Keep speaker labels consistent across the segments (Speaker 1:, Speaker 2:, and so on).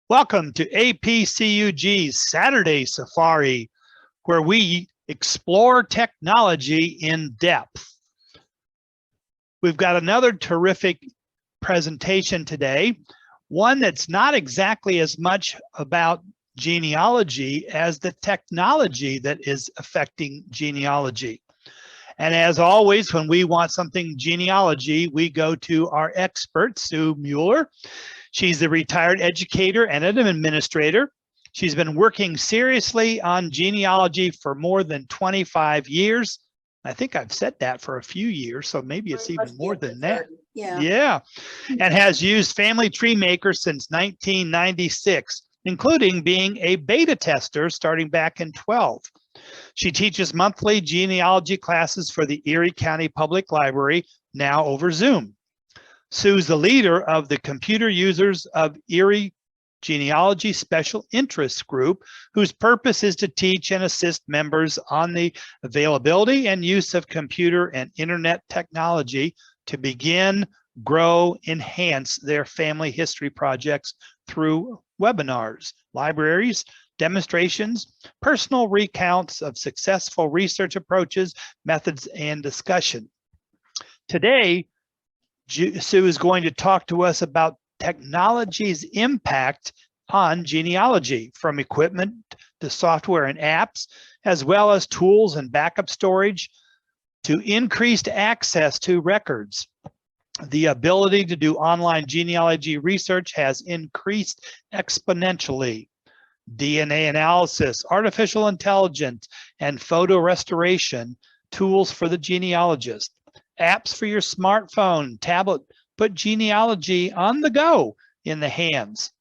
Speaker 1: Welcome to APCUG's Saturday Safari, where we explore technology in depth. We've got another terrific presentation today, one that's not exactly as much about genealogy as the technology that is affecting genealogy. And as always, when we want something genealogy, we go to our expert, Sue Mueller. She's a retired educator and an administrator. She's been working seriously on genealogy for more than 25 years. I think I've said that for a few years, so maybe it's even more than that. Yeah. And has used Family Tree Maker since 1996, including being a beta tester starting back in 12. She teaches monthly genealogy classes for the Erie County Public Library, now over Zoom. Sue's the leader of the Computer Users of Erie Genealogy Special Interest Group, whose purpose is to teach and assist members on the availability and use of computer and internet technology to begin, grow, enhance their family history projects through webinars, libraries, demonstrations, personal recounts of successful research approaches, methods, and discussion. Today, Sue is going to talk to us about technology's impact on genealogy, from equipment to software and apps, as well as tools and backup storage, to increased access to records. The ability to do online genealogy research has increased exponentially. DNA analysis, artificial intelligence, and photo restoration tools for the genealogist. Apps for your smartphone, tablet, put genealogy on the go in the hands.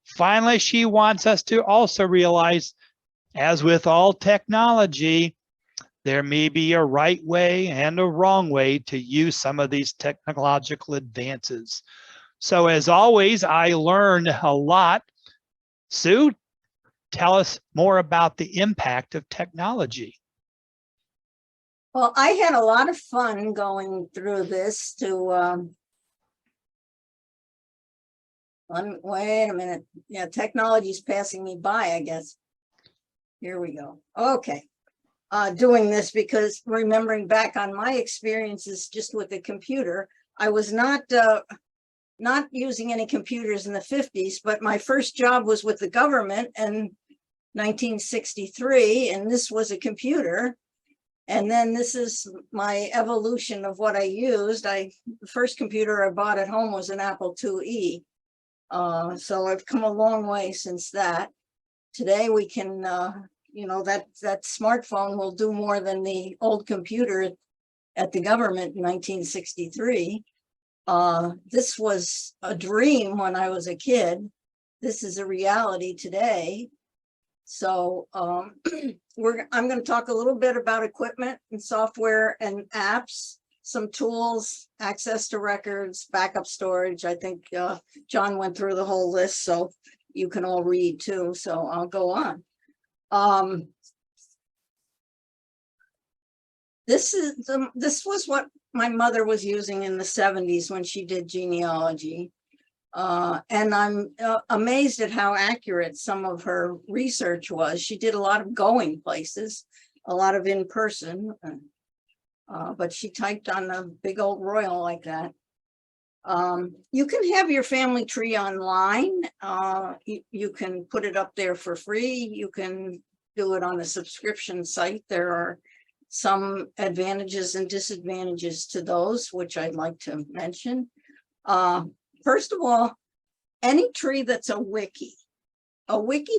Speaker 1: Finally, she wants us to also realize, as with all technology, there may be a right way and a wrong way to use some of these technological advances. So as always, I learned a lot. Sue, tell us more about the impact of technology.
Speaker 2: Well, I had a lot of fun going through this to, wait a minute. Yeah, technology is passing me by, I guess. Here we go. Okay. Doing this because remembering back on my experiences just with the computer, I was not using any computers in the 50s, but my first job was with the government in 1963, and this was a computer. And then this is my evolution of what I used. The first computer I bought at home was an Apple IIe. So I've come a long way since that. Today we can, that smartphone will do more than the old computer at the government in 1963. This was a dream when I was a kid. This is a reality today. So I'm going to talk a little bit about equipment and software and apps, some tools, access to records, backup storage. I think John went through the whole list, so you can all read too. So I'll go on. This was what my mother was using in the 70s when she did genealogy. And I'm amazed at how accurate some of her research was. She did a lot of going places, a lot of in person, but she typed on a big old royal like that. You can have your family tree online. You can put it up there for free. You can do it on a subscription site. There are some advantages and disadvantages to those, which I'd like to mention. First of all, any tree that's a wiki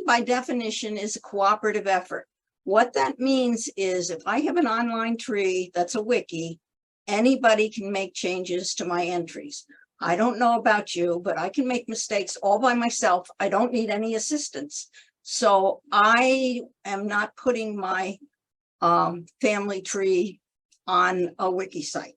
Speaker 2: by definition is a cooperative effort. What that means is if I have an online tree that's a wiki, anybody can make changes to my entries. I don't know about you, but I can make mistakes all by myself. I don't need any assistance. So I am not putting my family tree on a wiki site.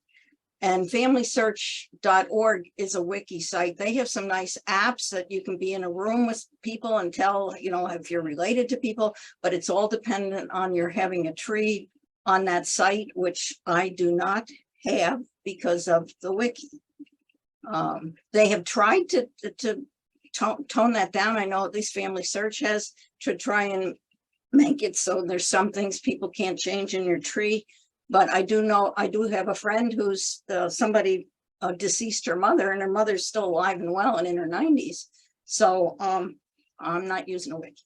Speaker 2: And familysearch.org is a wiki site. They have some nice apps that you can be in a room with people and tell, if you're related to people, but it's all dependent on your having a tree on that site, which I do not have because of the wiki. They have tried to tone that down. I know at least Family Search has, to try and make it so there's some things people can't change in your tree. But I do know, I do have a friend who's somebody deceased her mother, and her mother's still alive and well and in her 90s. So I'm not using a wiki.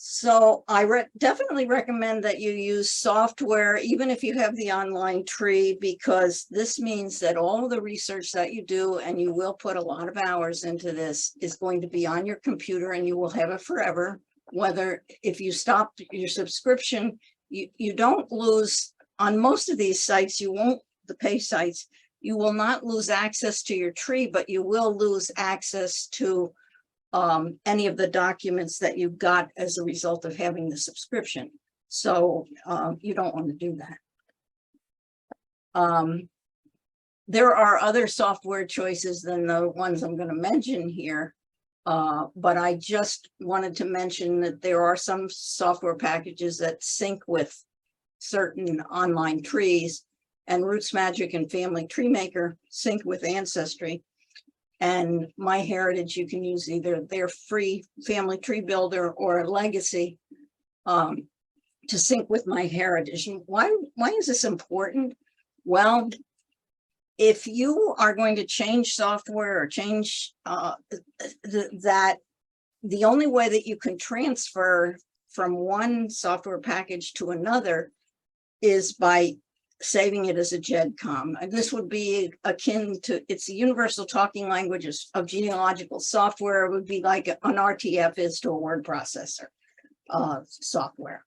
Speaker 2: So I definitely recommend that you use software, even if you have the online tree, because this means that all the research that you do, and you will put a lot of hours into this, is going to be on your computer, and you will have it forever. Whether if you stop your subscription, you don't lose on most of these sites, you won't, the pay sites, you will not lose access to your tree, but you will lose access to any of the documents that you got as a result of having the subscription. So you don't want to do that. There are other software choices than the ones I'm going to mention here. But I just wanted to mention that there are some software packages that sync with certain online trees, and Roots Magic and Family Tree Maker sync with Ancestry. And MyHeritage, you can use either their free Family Tree Builder or Legacy to sync with MyHeritage. And why is this important? Well, if you are going to change software or change that, the only way that you can transfer from one software package to another is by saving it as a GEDCOM. And this would be akin to, it's the universal talking language of genealogical software. It would be like an RTF is to a word processor software.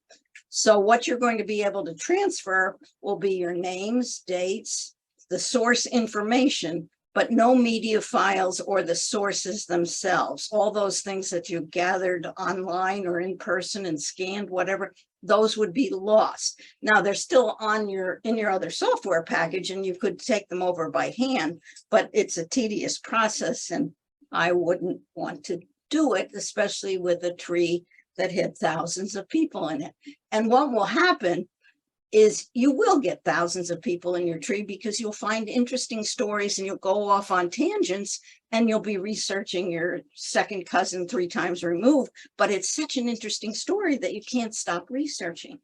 Speaker 2: So what you're going to be able to transfer will be your names, dates, the source information, but no media files or the sources themselves. All those things that you gathered online or in person and scanned, whatever, those would be lost. Now they're still on in your other software package, and you could take them over by hand, but it's a tedious process, and I wouldn't want to do it, especially with a tree that had thousands of people in it. And what will happen is you will get thousands of people in your tree, because you'll find interesting stories and you'll go off on tangents, and you'll be researching your second cousin 3 times removed, but it's such an interesting story that you can't stop researching.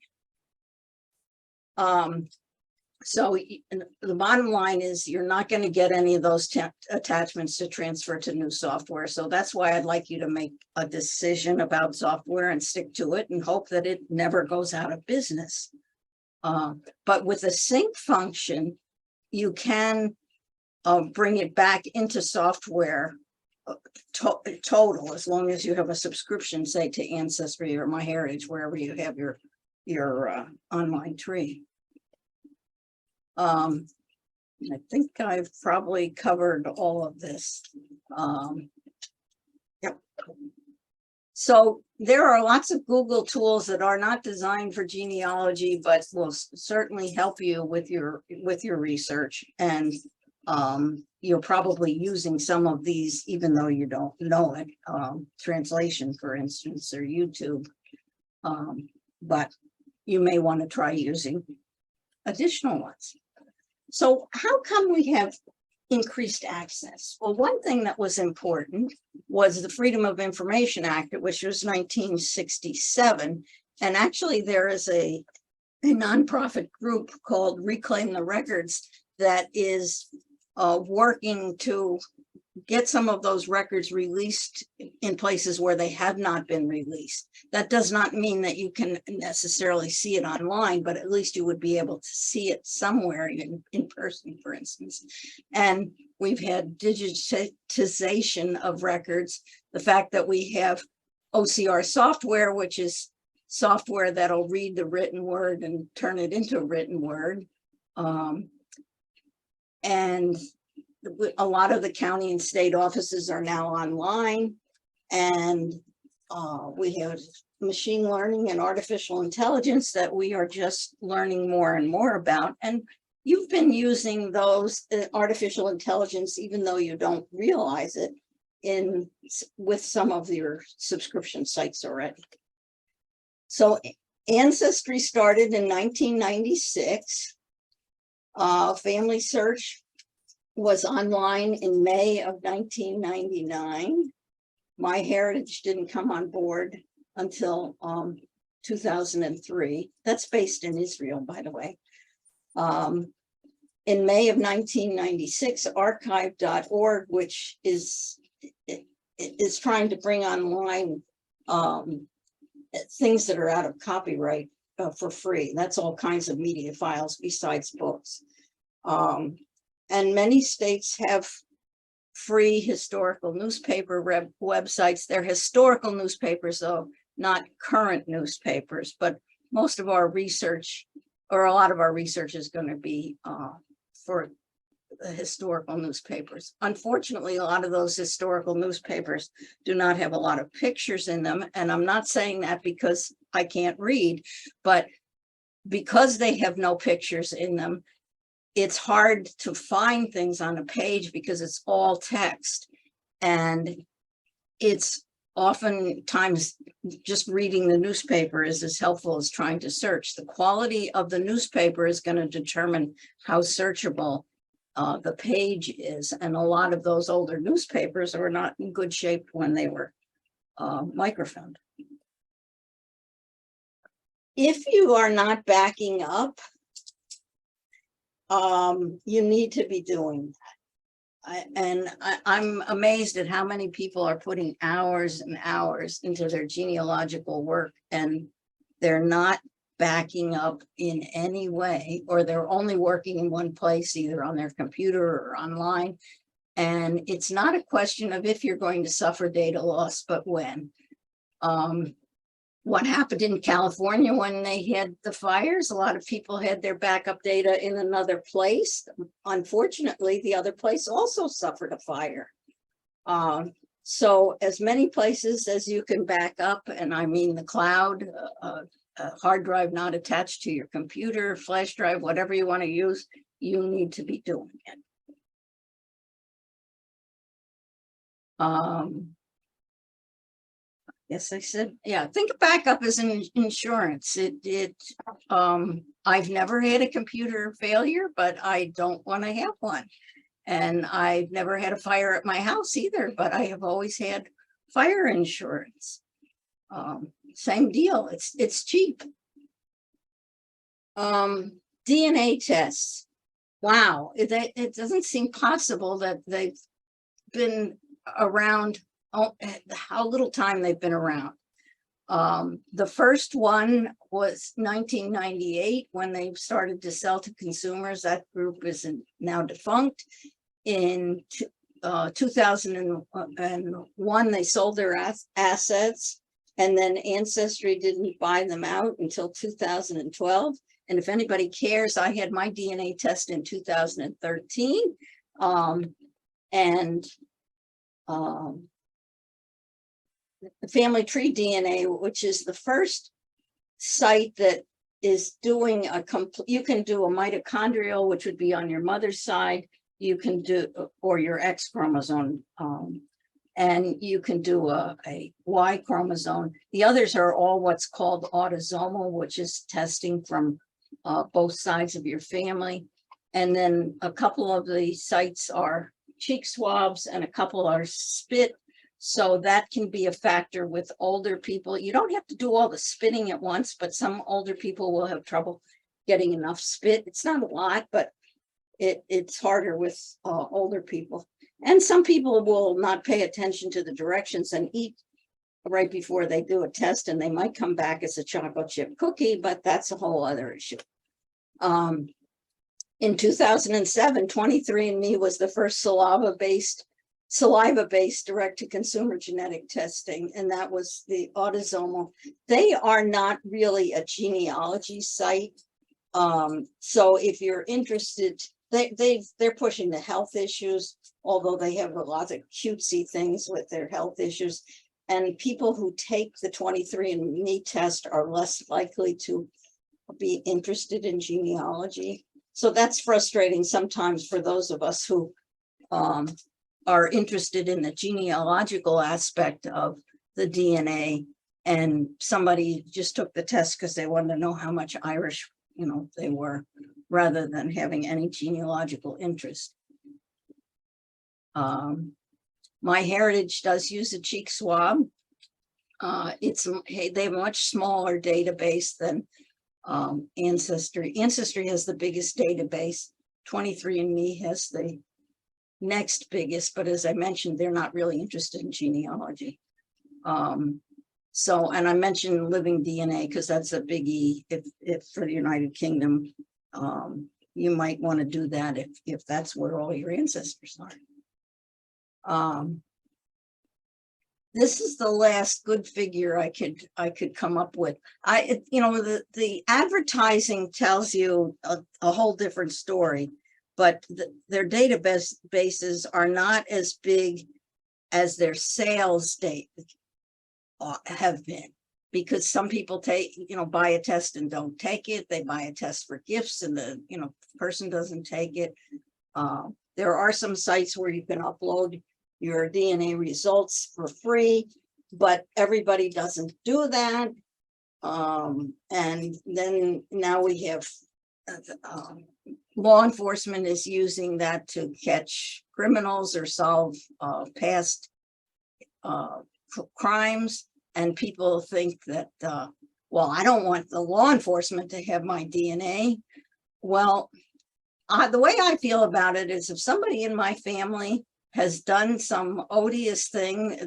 Speaker 2: So the bottom line is you're not going to get any of those attachments to transfer to new software. So that's why I'd like you to make a decision about software and stick to it and hope that it never goes out of business. But with a sync function, you can bring it back into software total, as long as you have a subscription, say to Ancestry or MyHeritage, wherever you have your online tree. I think I've probably covered all of this. Yep. So there are lots of Google tools that are not designed for genealogy, but will certainly help you with your research. And you're probably using some of these, even though you don't know it. Translation, for instance, or YouTube. But you may want to try using additional ones. So how come we have increased access? Well, one thing that was important was the Freedom of Information Act, which was 1967. And actually there is a nonprofit group called Reclaim the Records that is working to get some of those records released in places where they have not been released. That does not mean that you can necessarily see it online, but at least you would be able to see it somewhere in person, for instance. And we've had digitization of records. The fact that we have OCR software, which is software that'll read the written word and turn it into a written word. And a lot of the county and state offices are now online, and we have machine learning and artificial intelligence that we are just learning more and more about. And you've been using those artificial intelligence, even though you don't realize it, with some of your subscription sites already. So Ancestry started in 1996. Family Search was online in May of 1999. My Heritage didn't come on board until 2003. That's based in Israel, by the way. In May of 1996, archive.org, which is trying to bring online things that are out of copyright for free. That's all kinds of media files besides books. And many states have free historical newspaper websites. They're historical newspapers, though, not current newspapers, but most of our research, or a lot of our research, is going to be for the historical newspapers. Unfortunately, a lot of those historical newspapers do not have a lot of pictures in them. And I'm not saying that because I can't read, but because they have no pictures in them, it's hard to find things on a page because it's all text. And it's oftentimes just reading the newspaper is as helpful as trying to search. The quality of the newspaper is going to determine how searchable the page is. And a lot of those older newspapers were not in good shape when they were microfilmed. If you are not backing up, you need to be doing that. I'm amazed at how many people are putting hours and hours into their genealogical work, and they're not backing up in any way, or they're only working in one place, either on their computer or online. And it's not a question of if you're going to suffer data loss, but when. What happened in California when they had the fires, a lot of people had their backup data in another place. Unfortunately, the other place also suffered a fire. So as many places as you can back up, and I mean the cloud, a hard drive not attached to your computer, flash drive, whatever you want to use, you need to be doing it. Yes, I said, yeah, think of backup as an insurance. I've never had a computer failure, but I don't want to have one. And I've never had a fire at my house either, but I have always had fire insurance. Same deal, it's cheap. DNA tests. Wow, it doesn't seem possible that they've been around. Oh, how little time they've been around. The first one was 1998 when they started to sell to consumers. That group is now defunct. In 2001, they sold their assets, and then Ancestry didn't buy them out until 2012. And if anybody cares, I had my DNA test in 2013. The Family Tree DNA, which is the first site that is doing a complete, you can do a mitochondrial, which would be on your mother's side, you can do, or your X chromosome, and you can do a Y chromosome. The others are all what's called autosomal, which is testing from both sides of your family. And then a couple of the sites are cheek swabs and a couple are spit. So that can be a factor with older people. You don't have to do all the spitting at once, but some older people will have trouble getting enough spit. It's not a lot, but it's harder with older people. And some people will not pay attention to the directions and eat right before they do a test, and they might come back as a chocolate chip cookie, but that's a whole other issue. In 2007, 23andMe was the first saliva-based direct-to-consumer genetic testing, and that was the autosomal. They are not really a genealogy site. So if you're interested, they're pushing the health issues, although they have a lot of cutesy things with their health issues. And people who take the 23andMe test are less likely to be interested in genealogy. So that's frustrating sometimes for those of us who are interested in the genealogical aspect of the DNA, and somebody just took the test because they wanted to know how much Irish, they were, rather than having any genealogical interest. MyHeritage does use a cheek swab. They have a much smaller database than Ancestry. Ancestry has the biggest database. 23andMe has the next biggest, but as I mentioned, they're not really interested in genealogy. And I mentioned living DNA because that's a biggie if for the United Kingdom. You might want to do that if that's where all your ancestors are. This is the last good figure I could come up with. The advertising tells you a whole different story, but their databases are not as big as their sales data have been, because some people buy a test and don't take it. They buy a test for gifts and the person doesn't take it. There are some sites where you can upload your DNA results for free, but everybody doesn't do that. And then now we have law enforcement is using that to catch criminals or solve past crimes. And people think that, well, I don't want the law enforcement to have my DNA. Well, the way I feel about it is if somebody in my family has done some odious thing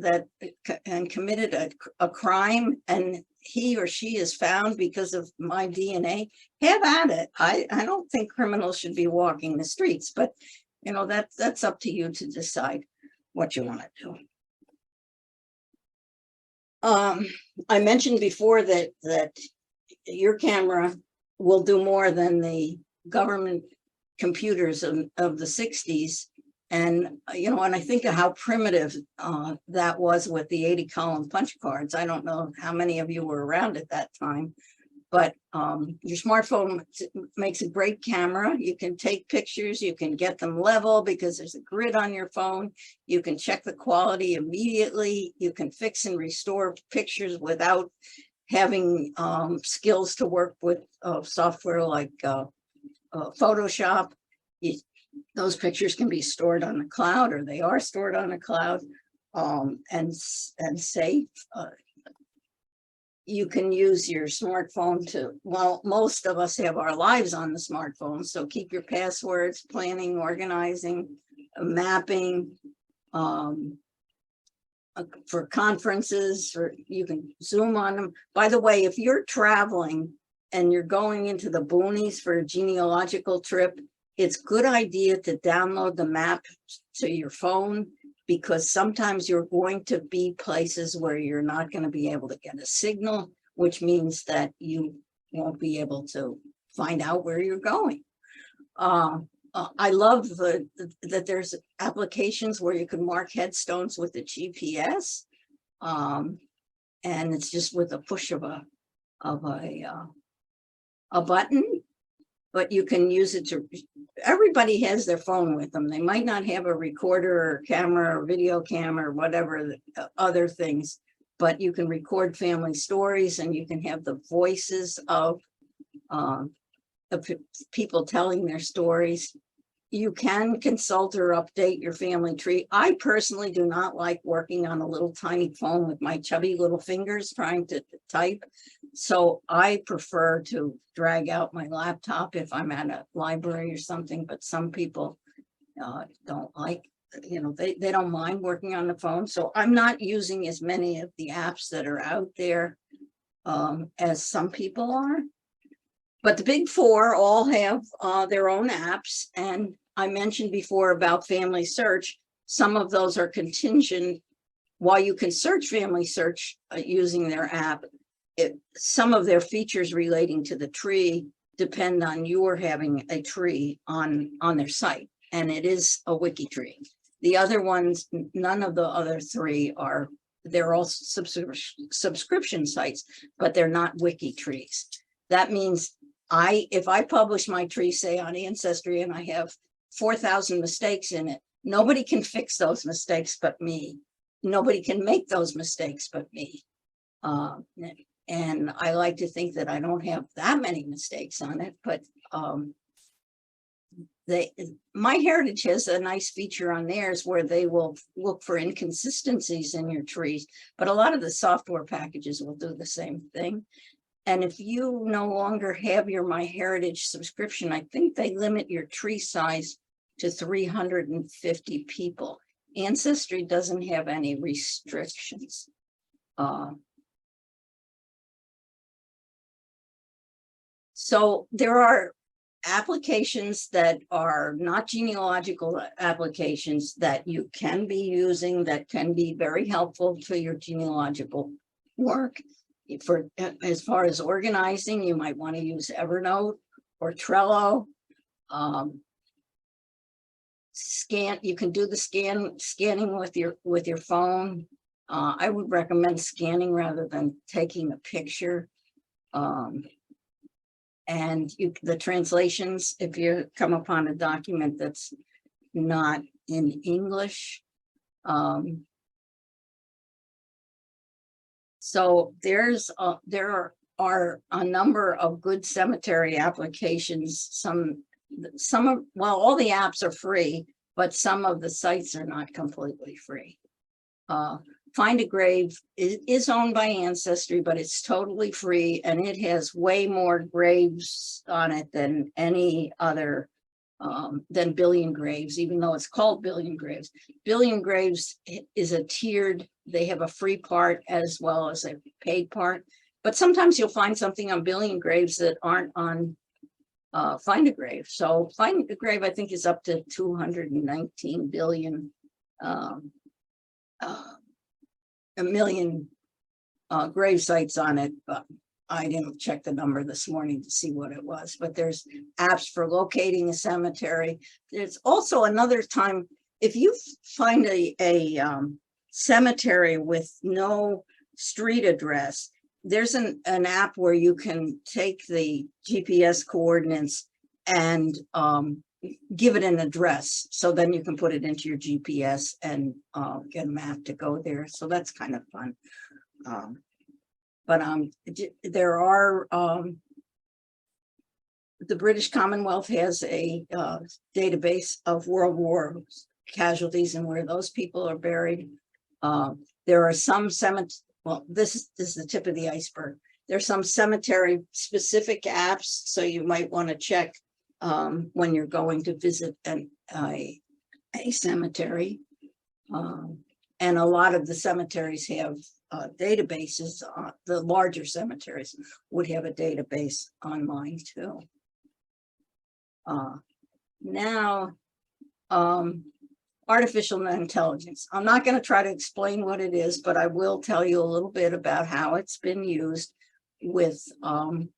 Speaker 2: and committed a crime, and he or she is found because of my DNA, have at it. I don't think criminals should be walking the streets, but that's up to you to decide what you want to do. I mentioned before that your camera will do more than the government computers of the 60s. And, and I think of how primitive that was with the 80-column punch cards. I don't know how many of you were around at that time, but your smartphone makes a great camera. You can take pictures, you can get them level because there's a grid on your phone. You can check the quality immediately. You can fix and restore pictures without having skills to work with software like Photoshop. Those pictures can be stored on the cloud, or they are stored on the cloud, and safe. You can use your smartphone well, most of us have our lives on the smartphone, so keep your passwords, planning, organizing, mapping, for conferences, or you can Zoom on them. By the way, if you're traveling and you're going into the boonies for a genealogical trip, it's a good idea to download the map to your phone, because sometimes you're going to be places where you're not going to be able to get a signal, which means that you won't be able to find out where you're going. I love that there's applications where you can mark headstones with the GPS, and it's just with a push of a button. But you can use it everybody has their phone with them. They might not have a recorder or camera or video camera or whatever other things, but you can record family stories, and you can have the voices of people telling their stories. You can consult or update your family tree. I personally do not like working on a little tiny phone with my chubby little fingers trying to type. So I prefer to drag out my laptop if I'm at a library or something, but some people don't like, they don't mind working on the phone. So I'm not using as many of the apps that are out there as some people are. But the big four all have their own apps. And I mentioned before about Family Search. Some of those are contingent. While you can search Family Search using their app, some of their features relating to the tree depend on your having a tree on their site. And it is a wiki tree. The other ones, none of the other three are, they're all subscription sites, but they're not wiki trees. That means if I publish my tree, say on Ancestry, and I have 4,000 mistakes in it, nobody can fix those mistakes but me. Nobody can make those mistakes but me. And I like to think that I don't have that many mistakes on it, but MyHeritage has a nice feature on theirs where they will look for inconsistencies in your trees, but a lot of the software packages will do the same thing. And if you no longer have your MyHeritage subscription, I think they limit your tree size to 350 people. Ancestry doesn't have any restrictions. So there are applications that are not genealogical applications that you can be using that can be very helpful to your genealogical work. For as far as organizing, you might want to use Evernote or Trello. You can do the scanning with your phone. I would recommend scanning rather than taking a picture. And the translations, if you come upon a document that's not in English. So there are a number of good cemetery applications. Some of, well, all the apps are free, but some of the sites are not completely free. Find a Grave is owned by Ancestry, but it's totally free, and it has way more graves on it than any other, than Billion Graves, even though it's called Billion Graves. Billion Graves is a tiered, they have a free part as well as a paid part, but sometimes you'll find something on Billion Graves that aren't on Find a Grave. So Find a Grave, I think, is up to 219 billion, a million grave sites on it, but I didn't check the number this morning to see what it was. But there's apps for locating a cemetery. There's also another time, if you find a cemetery with no street address, there's an app where you can take the GPS coordinates and give it an address. So then you can put it into your GPS and get a map to go there. So that's kind of fun. But there are, the British Commonwealth has a database of World War casualties and where those people are buried. There are some cemeteries, well, this is the tip of the iceberg. There's some cemetery specific apps, so you might want to check when you're going to visit a cemetery. And a lot of the cemeteries have databases. The larger cemeteries would have a database online too. Now, artificial intelligence. I'm not going to try to explain what it is, but I will tell you a little bit about how it's been used with in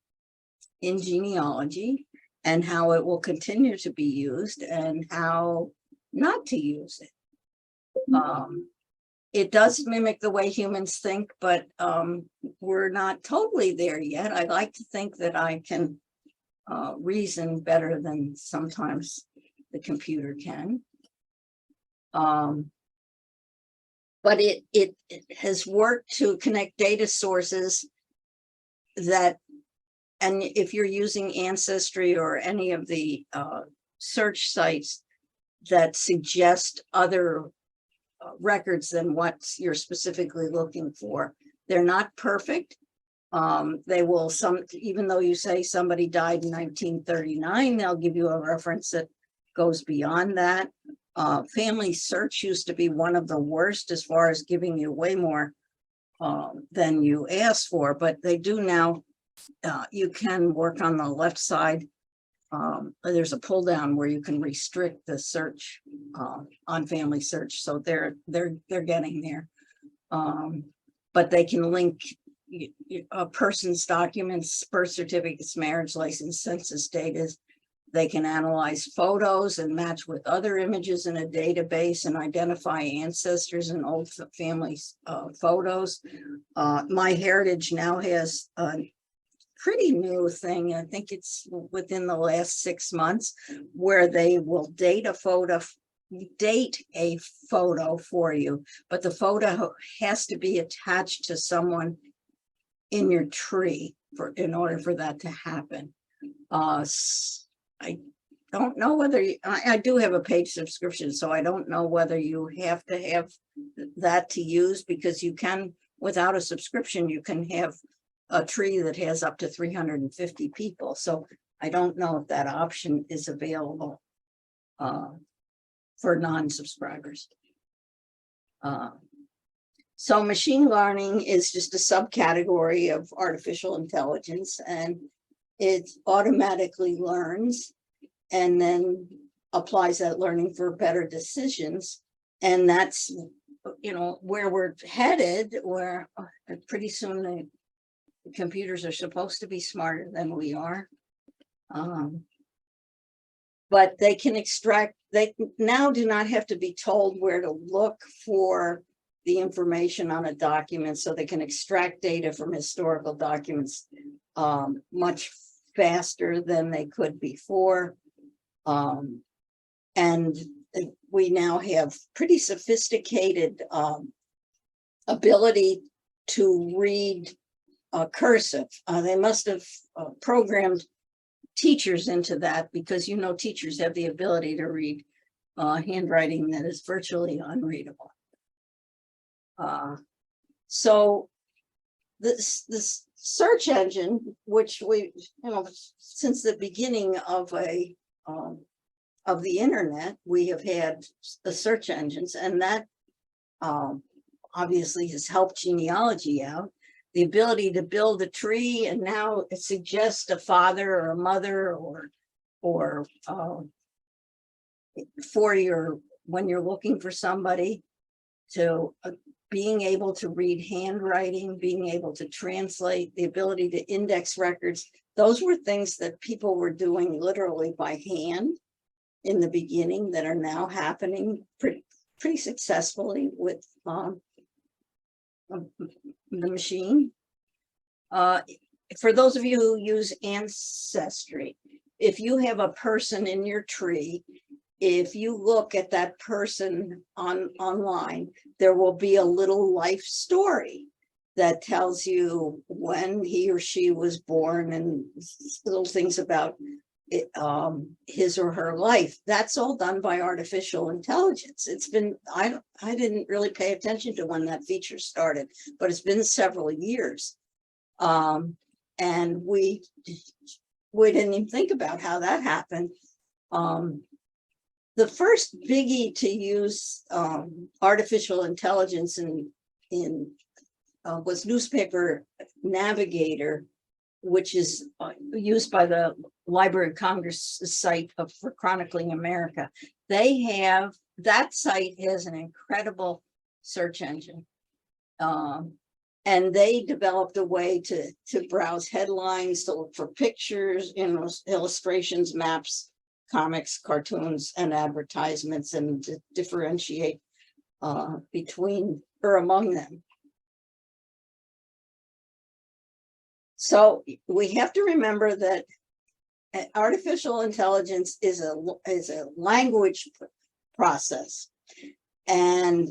Speaker 2: genealogy, and how it will continue to be used and how not to use it. It does mimic the way humans think, but we're not totally there yet. I like to think that I can reason better than sometimes the computer can. But it has worked to connect data sources that, and if you're using Ancestry or any of the search sites that suggest other records than what you're specifically looking for, they're not perfect. They will, even though you say somebody died in 1939, they'll give you a reference that goes beyond that. Family search used to be one of the worst as far as giving you way more than you asked for, but they do now. You can work on the left side. There's a pull down where you can restrict the search on family search, so they're getting there. But they can link a person's documents, birth certificates, marriage license, census data. They can analyze photos and match with other images in a database and identify ancestors and old family photos. MyHeritage now has a pretty new thing. I think it's within the last 6 months, where they will date a photo for you, but the photo has to be attached to someone in your tree in order for that to happen. don't know whether I do have a page subscription, so I don't know whether you have to have that to use, because you can, without a subscription, you can have a tree that has up to 350 people. So I don't know if that option is available for non-subscribers. So machine learning is just a subcategory of artificial intelligence, and it automatically learns and then applies that learning for better decisions. And that's, you know, where we're headed, where pretty soon the computers are supposed to be smarter than we are. But they can extract, they now do not have to be told where to look for the information on a document, so they can extract data from historical documents much faster than they could before. And we now have pretty sophisticated ability to read cursive. They must have programmed teachers into that, because, you know, teachers have the ability to read handwriting that is virtually unreadable. So this search engine, which we, you know, since the beginning of the internet, we have had the search engines, and that obviously has helped genealogy out. The ability to build a tree, and now it suggests a father or a mother, or for your, when you're looking for somebody, to being able to read handwriting, being able to translate, the ability to index records. Those were things that people were doing literally by hand in the beginning, that are now happening pretty successfully with the machine. For those of you who use Ancestry, if you have a person in your tree, if you look at that person online, there will be a little life story that tells you when he or she was born, and little things about it, his or her life. That's all done by artificial intelligence. It's been, I didn't really pay attention to when that feature started, but it's been several years. And we didn't even think about how that happened. The first biggie to use artificial intelligence in was Newspaper Navigator, which is used by the Library of Congress site for chronicling America. They have, that site has an incredible search engine. And they developed a way to browse headlines, to look for pictures, illustrations, maps, comics, cartoons, and advertisements, and to differentiate between or among them. So we have to remember that artificial intelligence is a language process, and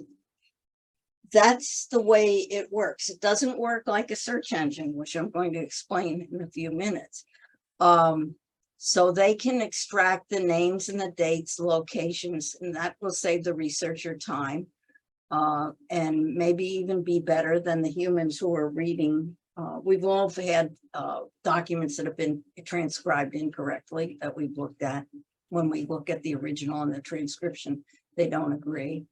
Speaker 2: that's the way it works. It doesn't work like a search engine, which I'm going to explain in a few minutes. So they can extract the names and the dates, locations, and that will save the researcher time, and maybe even be better than the humans who are reading. We've all had documents that have been transcribed incorrectly that we've looked at. When we look at the original and the transcription, they don't agree.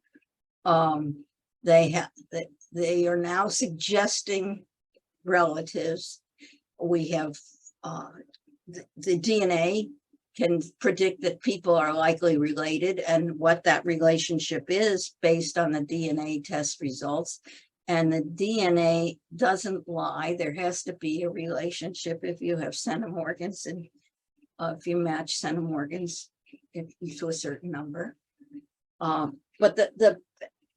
Speaker 2: They are now suggesting relatives. We have the DNA can predict that people are likely related, and what that relationship is based on the DNA test results. And the DNA doesn't lie. There has to be a relationship if you have centimorgans, and if you match centimorgans to a certain number. But the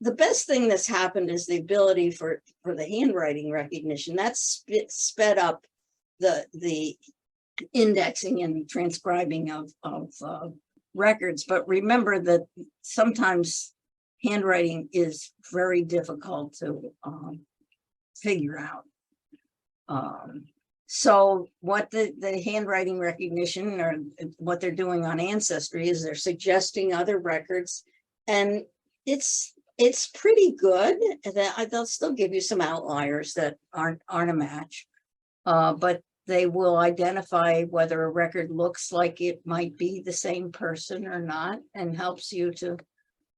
Speaker 2: best thing that's happened is the ability for the handwriting recognition. That's sped up the indexing and transcribing of records. But remember that sometimes handwriting is very difficult to figure out. So what the handwriting recognition or what they're doing on Ancestry is they're suggesting other records, and it's pretty good. They'll still give you some outliers that aren't a match, but they will identify whether a record looks like it might be the same person or not, and helps you to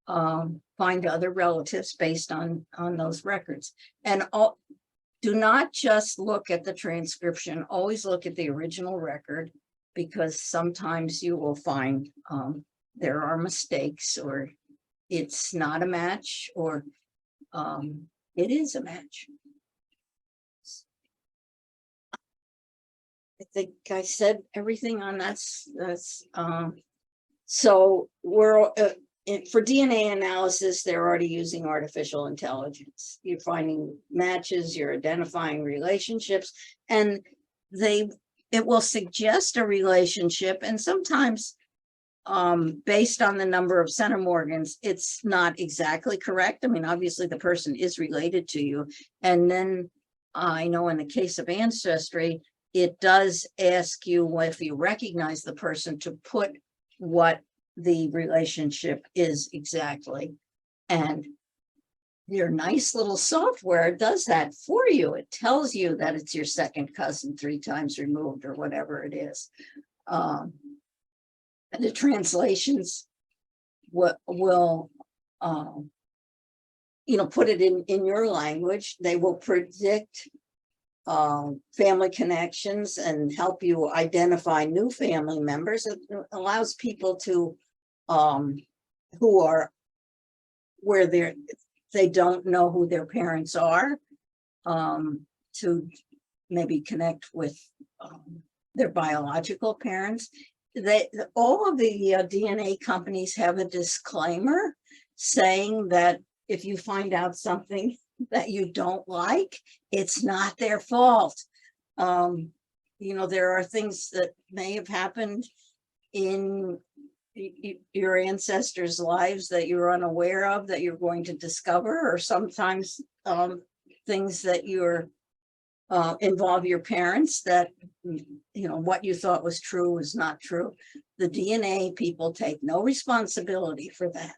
Speaker 2: find other relatives based on those records. And do not just look at the transcription, always look at the original record, because sometimes you will find there are mistakes, or it's not a match, or it is a match. I think I said everything on that's so we're for DNA analysis, they're already using artificial intelligence. You're finding matches, you're identifying relationships, and it will suggest a relationship, and sometimes based on the number of centimorgans, it's not exactly correct. I mean, obviously the person is related to you. And then I know in the case of Ancestry, it does ask you if you recognize the person to put what the relationship is exactly. And your nice little software does that for you. It tells you that it's your second cousin 3 times removed, or whatever it is. And the translations will put it in your language. They will predict family connections and help you identify new family members. It allows people to who are where they don't know who their parents are, to maybe connect with their biological parents. All of the DNA companies have a disclaimer saying that if you find out something that you don't like, it's not their fault. There are things that may have happened in your ancestors' lives that you're unaware of, that you're going to discover, or sometimes things that involve your parents that, what you thought was true is not true. The DNA people take no responsibility for that.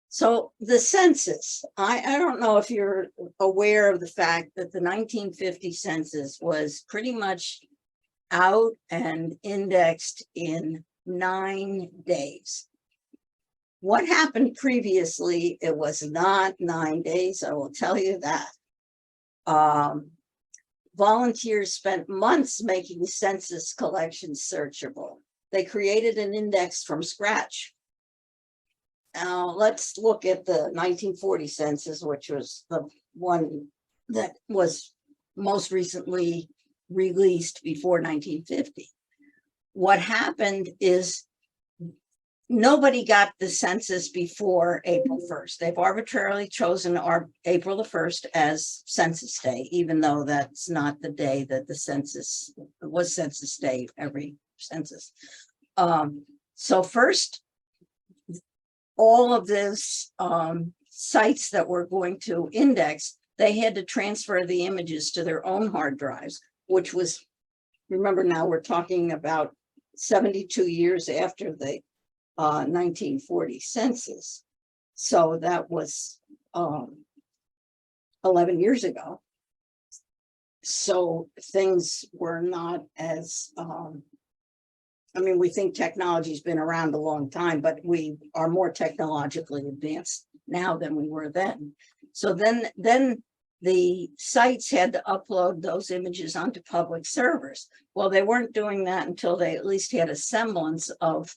Speaker 2: So the census, I don't know if you're aware of the fact that the 1950 census was pretty much out and indexed in 9 days. What happened previously, it was not 9 days, I will tell you that. Volunteers spent months making census collections searchable. They created an index from scratch. Now let's look at the 1940 census, which was the one that was most recently released before 1950. What happened is nobody got the census before April 1st. They've arbitrarily chosen April the 1st as Census Day, even though that's not the day that the census was Census Day, every census. So first, all of these sites that were going to index, they had to transfer the images to their own hard drives, which was, remember now we're talking about 72 years after the 1940 census. So that was 11 years ago. So things were not as, we think technology's been around a long time, but we are more technologically advanced now than we were then. So then the sites had to upload those images onto public servers. Well, they weren't doing that until they at least had a semblance of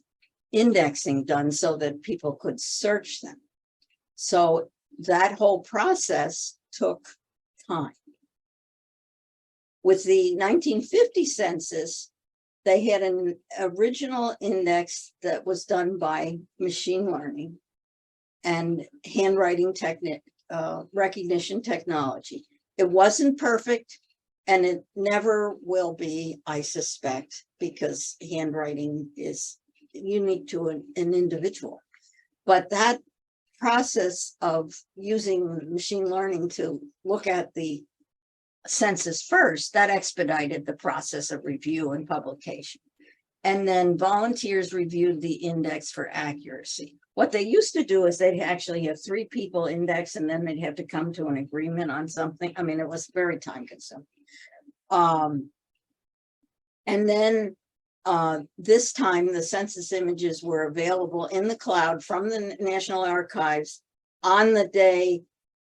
Speaker 2: indexing done so that people could search them. So that whole process took time. With the 1950 census, they had an original index that was done by machine learning and handwriting recognition technology. It wasn't perfect, and it never will be, I suspect, because handwriting is unique to an individual. But that process of using machine learning to look at the Census First, that expedited the process of review and publication. And then volunteers reviewed the index for accuracy. What they used to do is they'd actually have 3 people index, and then they'd have to come to an agreement on something. I mean, it was very time consuming. And then this time the census images were available in the cloud from the National Archives on the day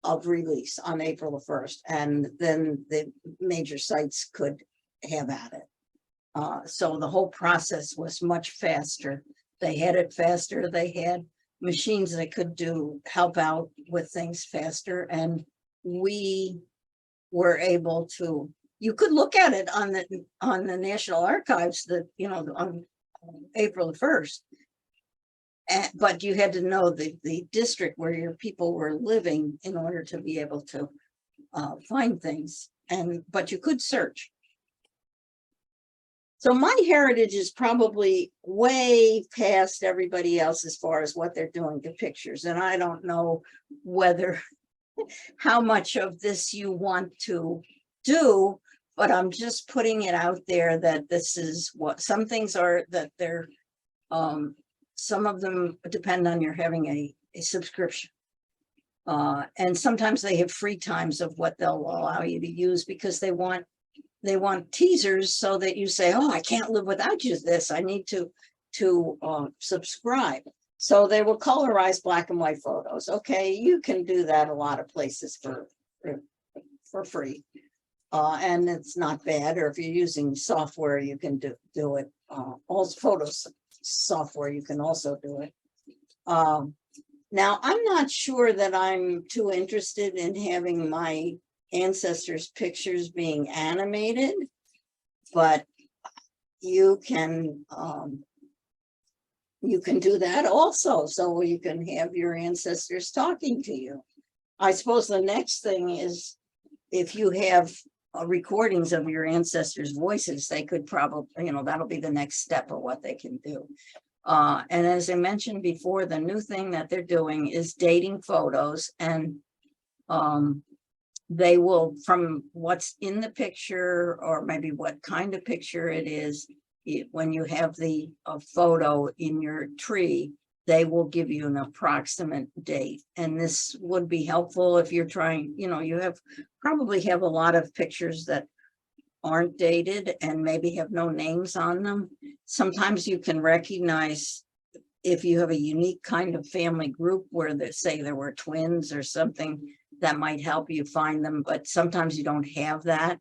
Speaker 2: of release on April the 1st. And then the major sites could have at it. So the whole process was much faster. They had it faster. They had machines that could help out with things faster. And we were able to, you could look at it on the National Archives on April the 1st. But you had to know the district where your people were living in order to be able to find things. But you could search. So my heritage is probably way past everybody else as far as what they're doing to pictures. And I don't know how much of this you want to do, but I'm just putting it out there that this is what some things are, that they're, some of them depend on your having a subscription. And sometimes they have free times of what they'll allow you to use because they want teasers so that you say, oh, I can't live without you this. I need to subscribe. So they will colorize black and white photos. Okay, you can do that a lot of places for free. And it's not bad. Or if you're using software, you can do it. Also photos software, you can also do it. Now, I'm not sure that I'm too interested in having my ancestors' pictures being animated, but you can do that also. So you can have your ancestors talking to you. I suppose the next thing is if you have recordings of your ancestors' voices, they could probably, that'll be the next step of what they can do. And as I mentioned before, the new thing that they're doing is dating photos, and they will, from what's in the picture or maybe what kind of picture it is, when you have the photo in your tree, they will give you an approximate date. And this would be helpful if you're trying, you probably have a lot of pictures that aren't dated and maybe have no names on them. Sometimes you can recognize if you have a unique kind of family group where they say there were twins or something, that might help you find them, but sometimes you don't have that.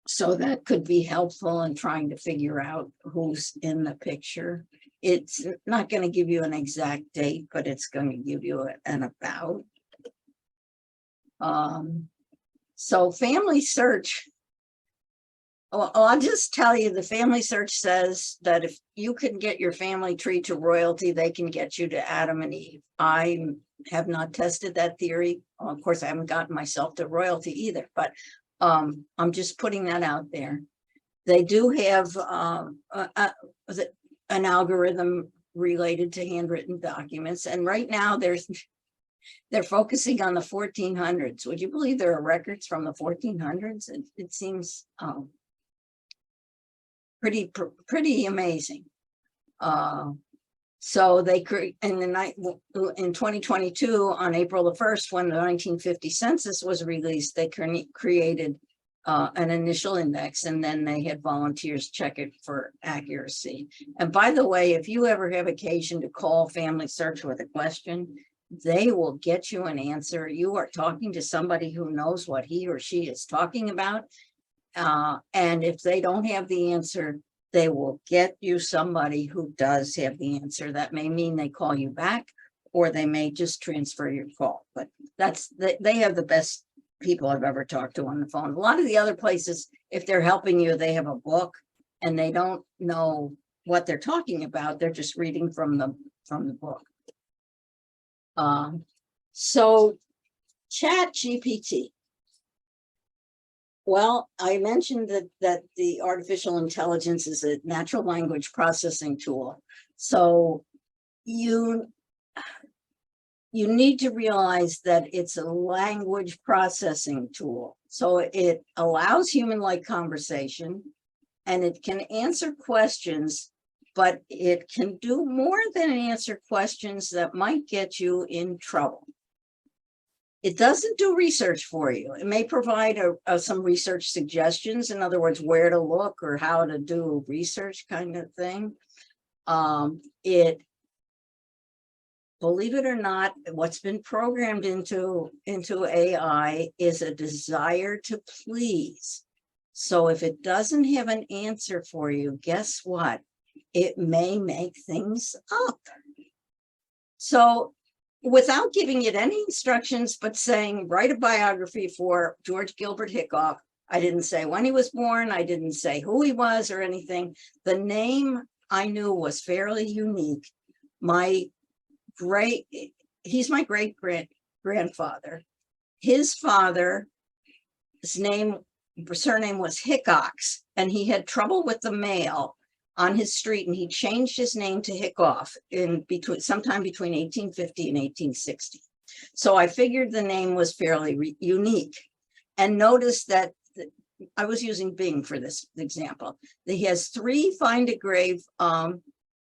Speaker 2: So that could be helpful in trying to figure out who's in the picture. It's not going to give you an exact date, but it's going to give you an about. So family search. Well, I'll just tell you, the family search says that if you can get your family tree to royalty, they can get you to Adam and Eve. I have not tested that theory. Of course, I haven't gotten myself to royalty either, but I'm just putting that out there. They do have an algorithm related to handwritten documents. And right now they're focusing on the 1400s. Would you believe there are records from the 1400s? It seems pretty amazing. So they create in 2022 on April the 1st, when the 1950 census was released, they created an initial index, and then they had volunteers check it for accuracy. And by the way, if you ever have occasion to call Family Search with a question, they will get you an answer. You are talking to somebody who knows what he or she is talking about. And if they don't have the answer, they will get you somebody who does have the answer. That may mean they call you back, or they may just transfer your call. But they have the best people I've ever talked to on the phone. A lot of the other places, if they're helping you, they have a book and they don't know what they're talking about. They're just reading from the book. So ChatGPT. Well, I mentioned that the artificial intelligence is a natural language processing tool. So you need to realize that it's a language processing tool. So it allows human-like conversation and it can answer questions, but it can do more than answer questions that might get you in trouble. It doesn't do research for you. It may provide some research suggestions, in other words, where to look or how to do research kind of thing. Believe it or not, what's been programmed into AI is a desire to please. So if it doesn't have an answer for you, guess what? It may make things up. So without giving it any instructions, but saying, write a biography for George Gilbert Hickok. I didn't say when he was born. I didn't say who he was or anything. The name I knew was fairly unique. He's my great grandfather. His father's surname was Hickox, and he had trouble with the mail on his street, and he changed his name to Hickoff sometime between 1850 and 1860. So I figured the name was fairly unique, and notice that I was using Bing for this example. He has 3 find a grave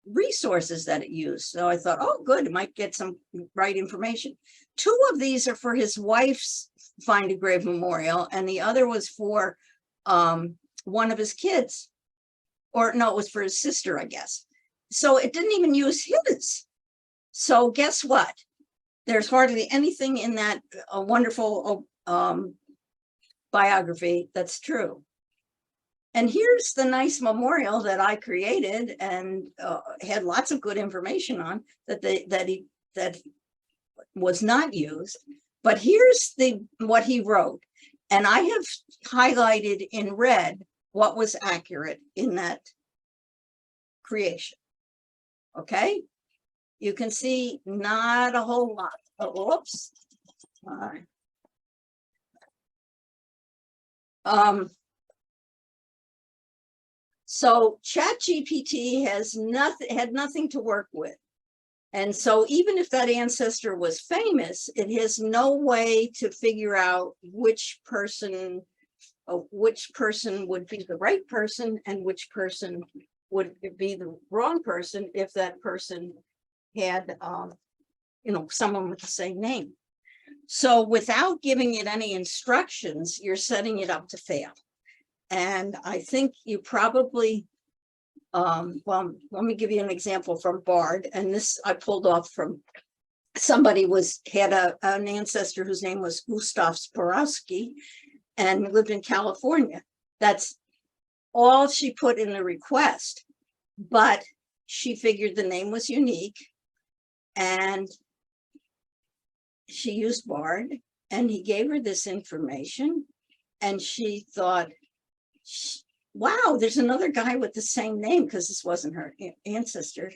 Speaker 2: resources that it used. So I thought, oh, good, it might get some right information. 2 of these are for his wife's find a grave memorial, and the other was for one of his kids. Or no, it was for his sister, I guess. So it didn't even use his. So guess what? There's hardly anything in that wonderful biography that's true. And here's the nice memorial that I created and had lots of good information on that was not used. But here's what he wrote, and I have highlighted in red what was accurate in that creation. Okay, you can see not a whole lot. Oh, whoops. All right. So ChatGPT had nothing to work with. And so even if that ancestor was famous, it has no way to figure out which person would be the right person and which person would be the wrong person if that person had, someone with the same name. So without giving it any instructions, you're setting it up to fail. And I think you probably, well, let me give you an example from Bard. And this I pulled off from somebody had an ancestor whose name was Gustav Sporowski and lived in California. That's all she put in the request, but she figured the name was unique and she used Bard, and he gave her this information and she thought, wow, there's another guy with the same name, because this wasn't her ancestor.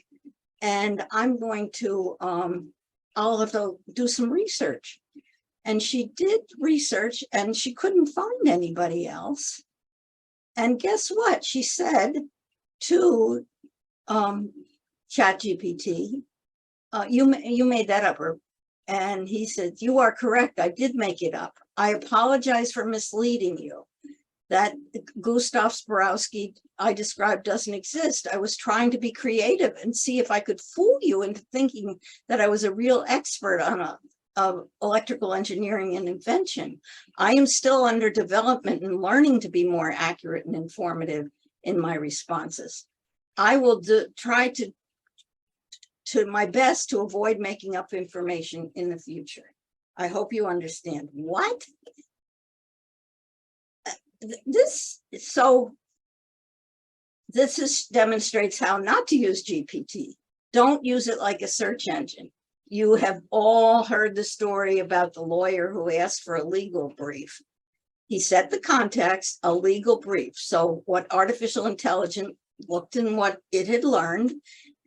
Speaker 2: And I'm going to, I'll have to do some research. And she did research and she couldn't find anybody else. And guess what? She said to ChatGPT, you made that up. And he said, you are correct. I did make it up. I apologize for misleading you. That Gustav Sporowski I described doesn't exist. I was trying to be creative and see if I could fool you into thinking that I was a real expert on electrical engineering and invention. I am still under development and learning to be more accurate and informative in my responses. I will try to my best to avoid making up information in the future. I hope you understand. What? This demonstrates how not to use GPT. Don't use it like a search engine. You have all heard the story about the lawyer who asked for a legal brief. He set the context, a legal brief. So what artificial intelligence looked in what it had learned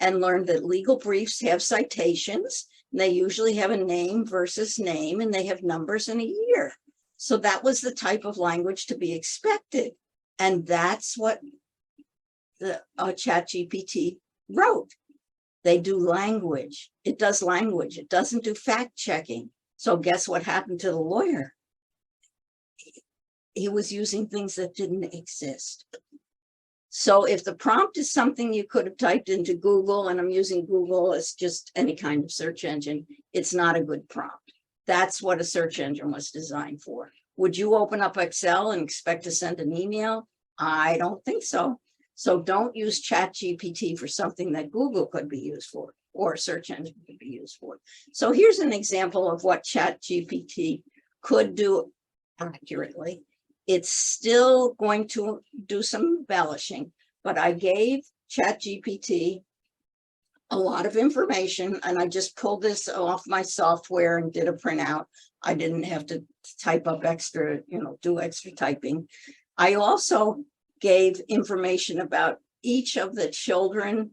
Speaker 2: and learned that legal briefs have citations. And they usually have a name versus name, and they have numbers and a year. So that was the type of language to be expected. And that's what the ChatGPT wrote. They do language. It does language. It doesn't do fact checking. So guess what happened to the lawyer? He was using things that didn't exist. So if the prompt is something you could have typed into Google, and I'm using Google as just any kind of search engine, it's not a good prompt. That's what a search engine was designed for. Would you open up Excel and expect to send an email? I don't think so. So don't use ChatGPT for something that Google could be used for, or a search engine could be used for. So here's an example of what ChatGPT could do accurately. It's still going to do some embellishing, but I gave ChatGPT a lot of information, and I just pulled this off my software and did a printout. I didn't have to type up extra, do extra typing. I also gave information about each of the children.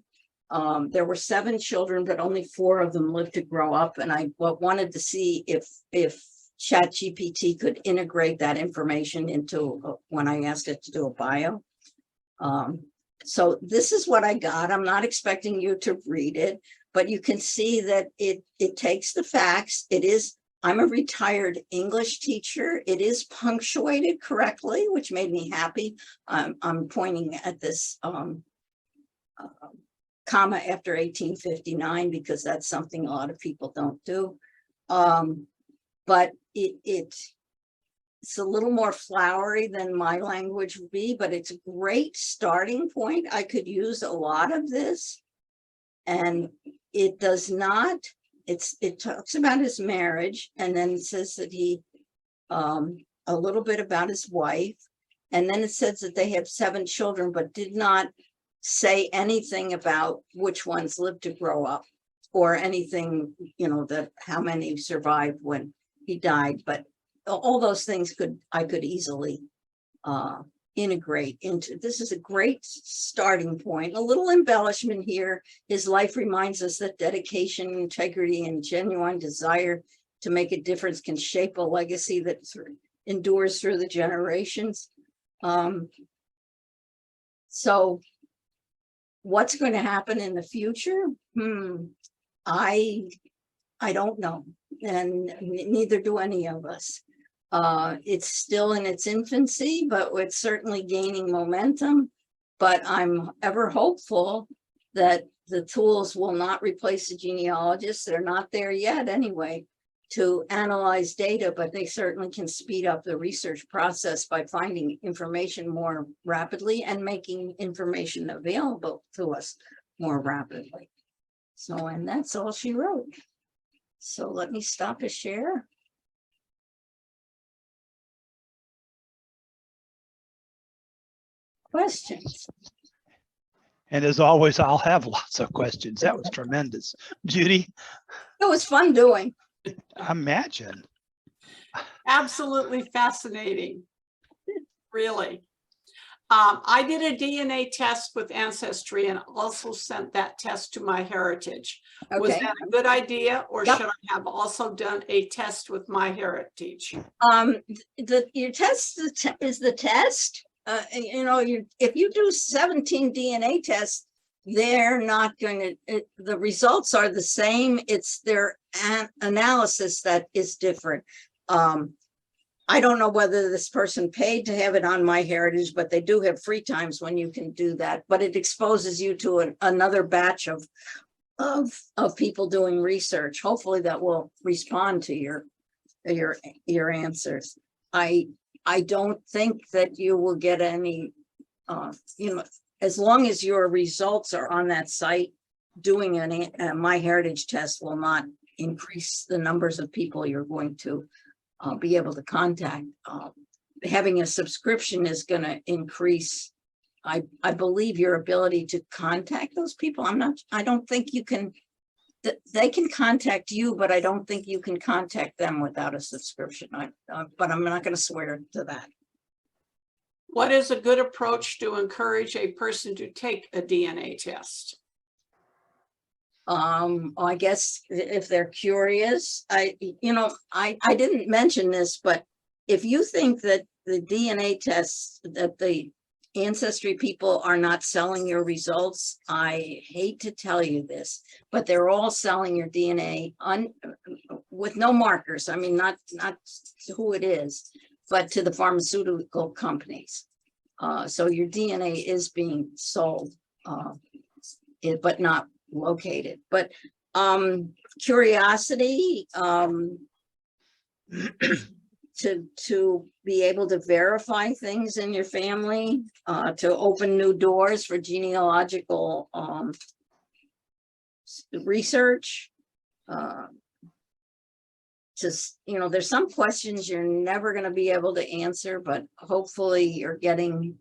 Speaker 2: There were 7 children, but only 4 of them lived to grow up. And I wanted to see if ChatGPT could integrate that information into when I asked it to do a bio. So this is what I got. I'm not expecting you to read it, but you can see that it takes the facts. I'm a retired English teacher. It is punctuated correctly, which made me happy. I'm pointing at this comma after 1859 because that's something a lot of people don't do. But it's a little more flowery than my language would be, but it's a great starting point. I could use a lot of this, and it does not. It talks about his marriage, and then it says that he, a little bit about his wife, and then it says that they have 7 children, but did not say anything about which ones lived to grow up or anything, that how many survived when he died. But all those things I could easily integrate into. This is a great starting point. A little embellishment here. His life reminds us that dedication, integrity, and genuine desire to make a difference can shape a legacy that endures through the generations. So what's going to happen in the future? I don't know, and neither do any of us. It's still in its infancy, but it's certainly gaining momentum. But I'm ever hopeful that the tools will not replace the genealogists. They're not there yet anyway to analyze data, but they certainly can speed up the research process by finding information more rapidly and making information available to us more rapidly. So, and that's all she wrote. So let me stop a share. Questions?
Speaker 1: And as always, I'll have lots of questions. That was tremendous. Judy?
Speaker 2: It was fun doing.
Speaker 1: Imagine.
Speaker 3: Absolutely fascinating. Really. I did a DNA test with Ancestry and also sent that test to MyHeritage.
Speaker 2: Okay.
Speaker 3: Was that a good idea, or
Speaker 2: Yep.
Speaker 3: should I have also done a test with MyHeritage?
Speaker 2: Your test is the test. If you do 17 DNA tests, they're not going to, the results are the same. It's their analysis that is different. I don't know whether this person paid to have it on MyHeritage, but they do have free times when you can do that. But it exposes you to another batch of people doing research. Hopefully that will respond to your answers. I don't think that you will get any, as long as your results are on that site, doing a MyHeritage test will not increase the numbers of people you're going to be able to contact. Having a subscription is going to increase, I believe, your ability to contact those people. I don't think you can, they can contact you, but I don't think you can contact them without a subscription. But I'm not going to swear to that.
Speaker 3: What is a good approach to encourage a person to take a DNA test?
Speaker 2: I guess if they're curious, I didn't mention this, but if you think that the DNA tests, that the Ancestry people are not selling your results. I hate to tell you this, but they're all selling your DNA with no markers. I mean, not who it is, but to the pharmaceutical companies. So your DNA is being sold, but not located. But curiosity, to be able to verify things in your family, to open new doors for genealogical research. Just, you know, there's some questions you're never going to be able to answer, but hopefully you're getting,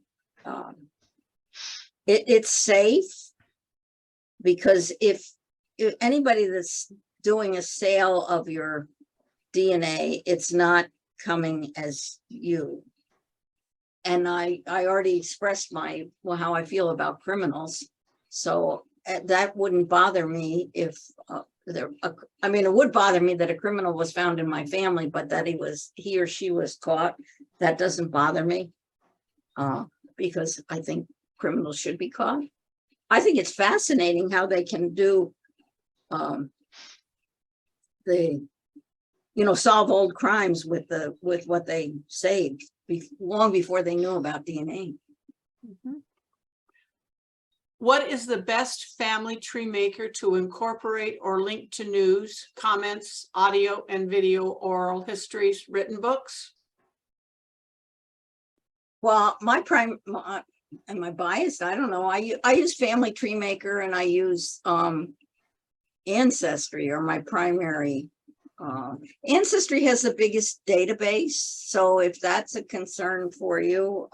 Speaker 2: it's safe, because if anybody that's doing a sale of your DNA, it's not coming as you. And I already expressed how I feel about criminals. So that wouldn't bother me if I mean, it would bother me that a criminal was found in my family, but that he or she was caught. That doesn't bother me, because I think criminals should be caught. I think it's fascinating how they can do solve old crimes with what they saved long before they knew about DNA.
Speaker 3: Mm-hmm. What is the best family tree maker to incorporate or link to news, comments, audio and video, oral histories, written books?
Speaker 2: Well, am I biased? I don't know. I use Family Tree Maker, and I use Ancestry, or my primary. Ancestry has the biggest database, so if that's a concern for you,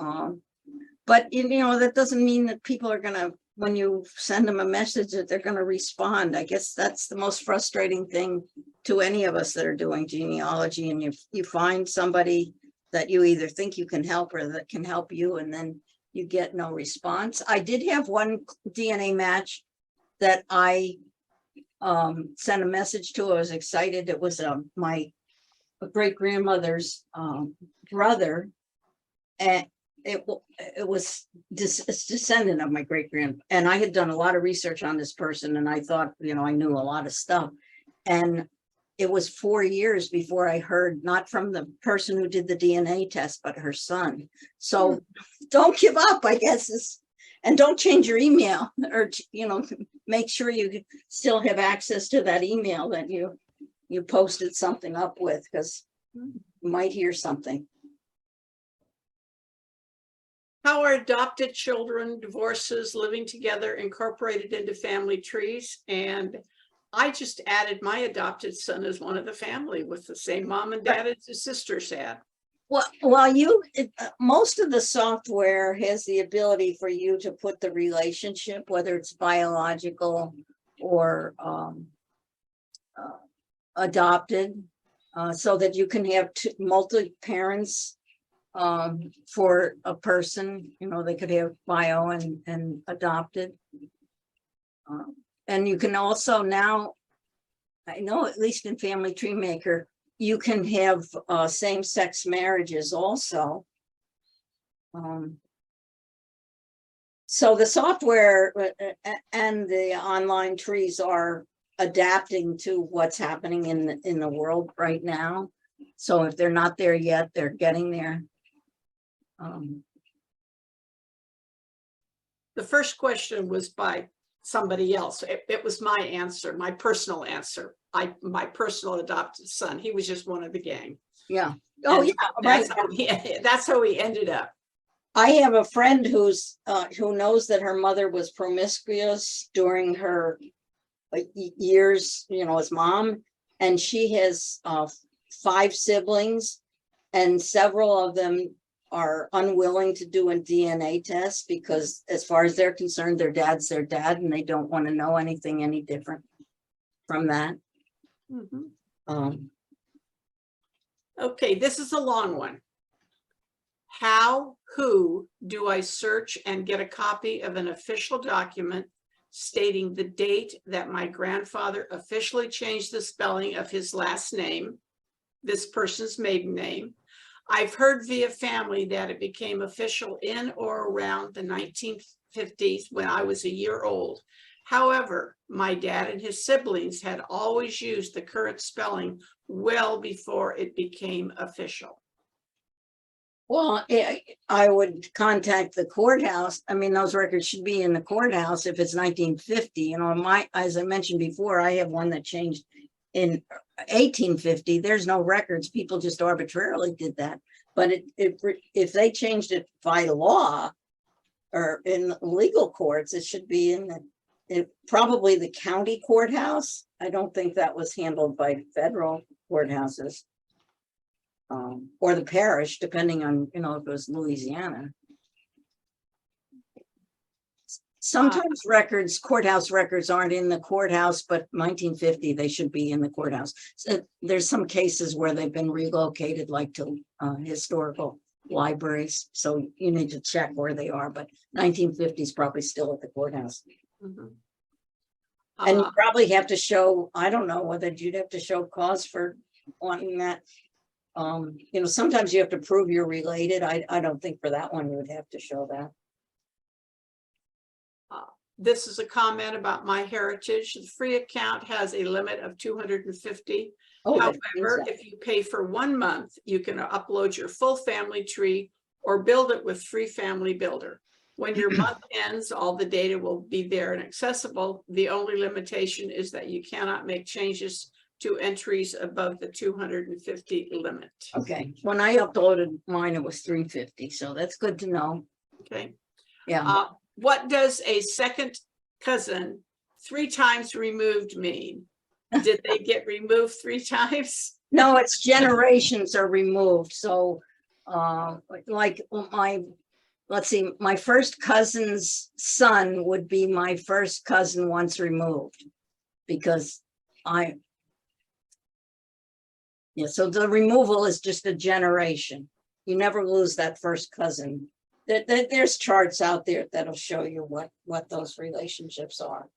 Speaker 2: but that doesn't mean that people are gonna, when you send them a message, that they're gonna respond. I guess that's the most frustrating thing to any of us that are doing genealogy, and you find somebody that you either think you can help or that can help you, and then you get no response. I did have one DNA match that I sent a message to. I was excited. It was my great-grandmother's brother, and it was a descendant of my great-grand, and I had done a lot of research on this person, and I thought, I knew a lot of stuff. And it was 4 years before I heard, not from the person who did the DNA test, but her son. So don't give up, I guess. And don't change your email, or, make sure you still have access to that email that you posted something up with, because you might hear something.
Speaker 3: How are adopted children, divorces, living together incorporated into family trees? And I just added my adopted son as one of the family with the same mom and dad as his sisters had.
Speaker 2: Well, most of the software has the ability for you to put the relationship, whether it's biological or adopted, so that you can have multi parents for a person. They could have bio and adopted. And you can also now, I know at least in Family Tree Maker, you can have same-sex marriages also. So the software and the online trees are adapting to what's happening in the world right now. So if they're not there yet, they're getting there.
Speaker 3: The first question was by somebody else. It was my answer, my personal answer. My personal adopted son. He was just one of the gang.
Speaker 2: Yeah. Oh,
Speaker 3: and
Speaker 2: yeah.
Speaker 3: That's how he ended up.
Speaker 2: I have a friend who knows that her mother was promiscuous during her years, as mom, and she has 5 siblings, and several of them are unwilling to do a DNA test because, as far as they're concerned, their dad's their dad, and they don't want to know anything any different from that.
Speaker 3: Mm-hmm. Okay, this is a long one. Who do I search and get a copy of an official document stating the date that my grandfather officially changed the spelling of his last name, this person's maiden name, I've heard via family that it became official in or around the 1950s when I was a year old. However, my dad and his siblings had always used the current spelling well before it became official.
Speaker 2: Well, I would contact the courthouse. I mean, those records should be in the courthouse if it's 1950. You know, as I mentioned before, I have one that changed in 1850. There's no records. People just arbitrarily did that. But if they changed it by law or in legal courts, it should be in probably the county courthouse. I don't think that was handled by federal courthouses. Or the parish, depending on, you know, if it was Louisiana. Sometimes courthouse records aren't in the courthouse, but 1950, they should be in the courthouse. So there's some cases where they've been relocated, like to historical libraries. So you need to check where they are, but 1950 is probably still at the courthouse.
Speaker 3: Mhm.
Speaker 2: And you probably have to show, I don't know whether you'd have to show cause for wanting that. You know, sometimes you have to prove you're related. I don't think for that one you would have to show that.
Speaker 3: This is a comment about my heritage. The free account has a limit of 250.
Speaker 2: Oh,
Speaker 3: However, if you pay for 1 month, you can upload your full family tree or build it with Free Family Builder. When your month ends, all the data will be there and accessible. The only limitation is that you cannot make changes to entries above the 250 limit.
Speaker 2: Okay, when I uploaded mine, it was 350, so that's good to know.
Speaker 3: Okay.
Speaker 2: Yeah.
Speaker 3: What does a second cousin 3 times removed mean? Did they get removed 3 times?
Speaker 2: No, it's generations are removed. So like let's see, my first cousin's son would be my first cousin once removed, because yeah, so the removal is just a generation. You never lose that first cousin. There's charts out there that'll show you what those relationships are.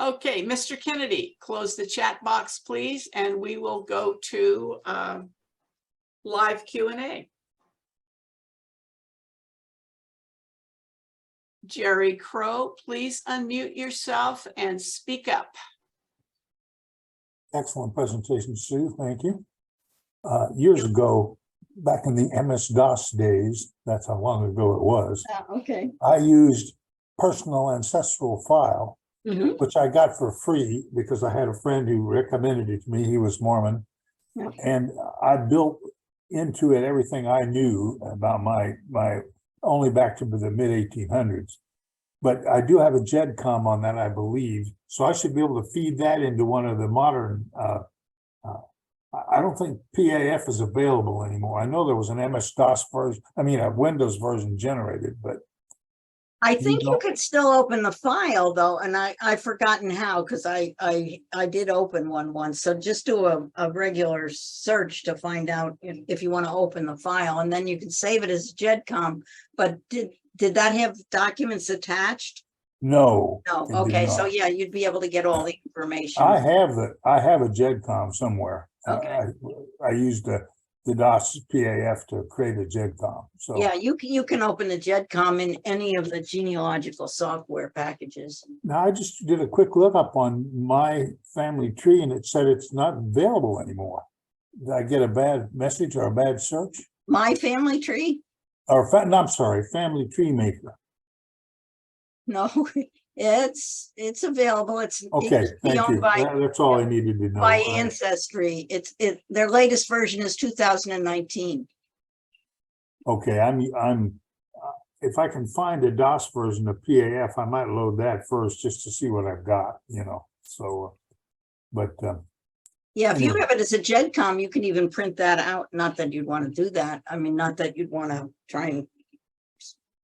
Speaker 3: Okay, Mr. Kennedy, close the chat box, please, and we will go to live Q&A. Jerry Crow, please unmute yourself and speak up.
Speaker 4: Excellent presentation, Sue. Thank you. Years ago, back in the MS-DOS days, that's how long ago it was,
Speaker 2: Okay.
Speaker 4: I used personal ancestral file,
Speaker 2: Mhm.
Speaker 4: which I got for free because I had a friend who recommended it to me. He was Mormon.
Speaker 2: Yeah.
Speaker 4: And I built into it everything I knew about my only back to the mid 1800s. But I do have a GEDCOM on that, I believe. So I should be able to feed that into one of the modern, I don't think PAF is available anymore. I know there was an MS-DOS version, I mean, a Windows version generated, but.
Speaker 2: I think you could still open the file though, and I've forgotten how, because I did open one once. So just do a regular search to find out if you want to open the file, and then you can save it as GEDCOM. But did that have documents attached?
Speaker 4: No.
Speaker 2: No.
Speaker 4: it did
Speaker 2: Okay, so
Speaker 4: not.
Speaker 2: yeah, you'd be able to get all the information.
Speaker 4: I have a GEDCOM somewhere.
Speaker 2: Okay.
Speaker 4: I used the DOS PAF to create a GEDCOM. So
Speaker 2: Yeah, you can open the GEDCOM in any of the genealogical software packages.
Speaker 4: now I just did a quick lookup on my family tree and it said it's not available anymore. Did I get a bad message or a bad search?
Speaker 2: My family tree?
Speaker 4: Or no, I'm sorry, Family Tree Maker.
Speaker 2: No, it's available. It's
Speaker 4: Okay, thank
Speaker 2: owned
Speaker 4: you.
Speaker 2: by
Speaker 4: That's all I needed to know.
Speaker 2: by Ancestry. Their latest version is 2019.
Speaker 4: Okay, I'm if I can find a DOS version of PAF, I might load that first just to see what I've got, you know. So, but
Speaker 2: Yeah, if you
Speaker 4: anyway.
Speaker 2: have it as a GEDCOM, you can even print that out. Not that you'd want to do that. I mean, not that you'd want to try and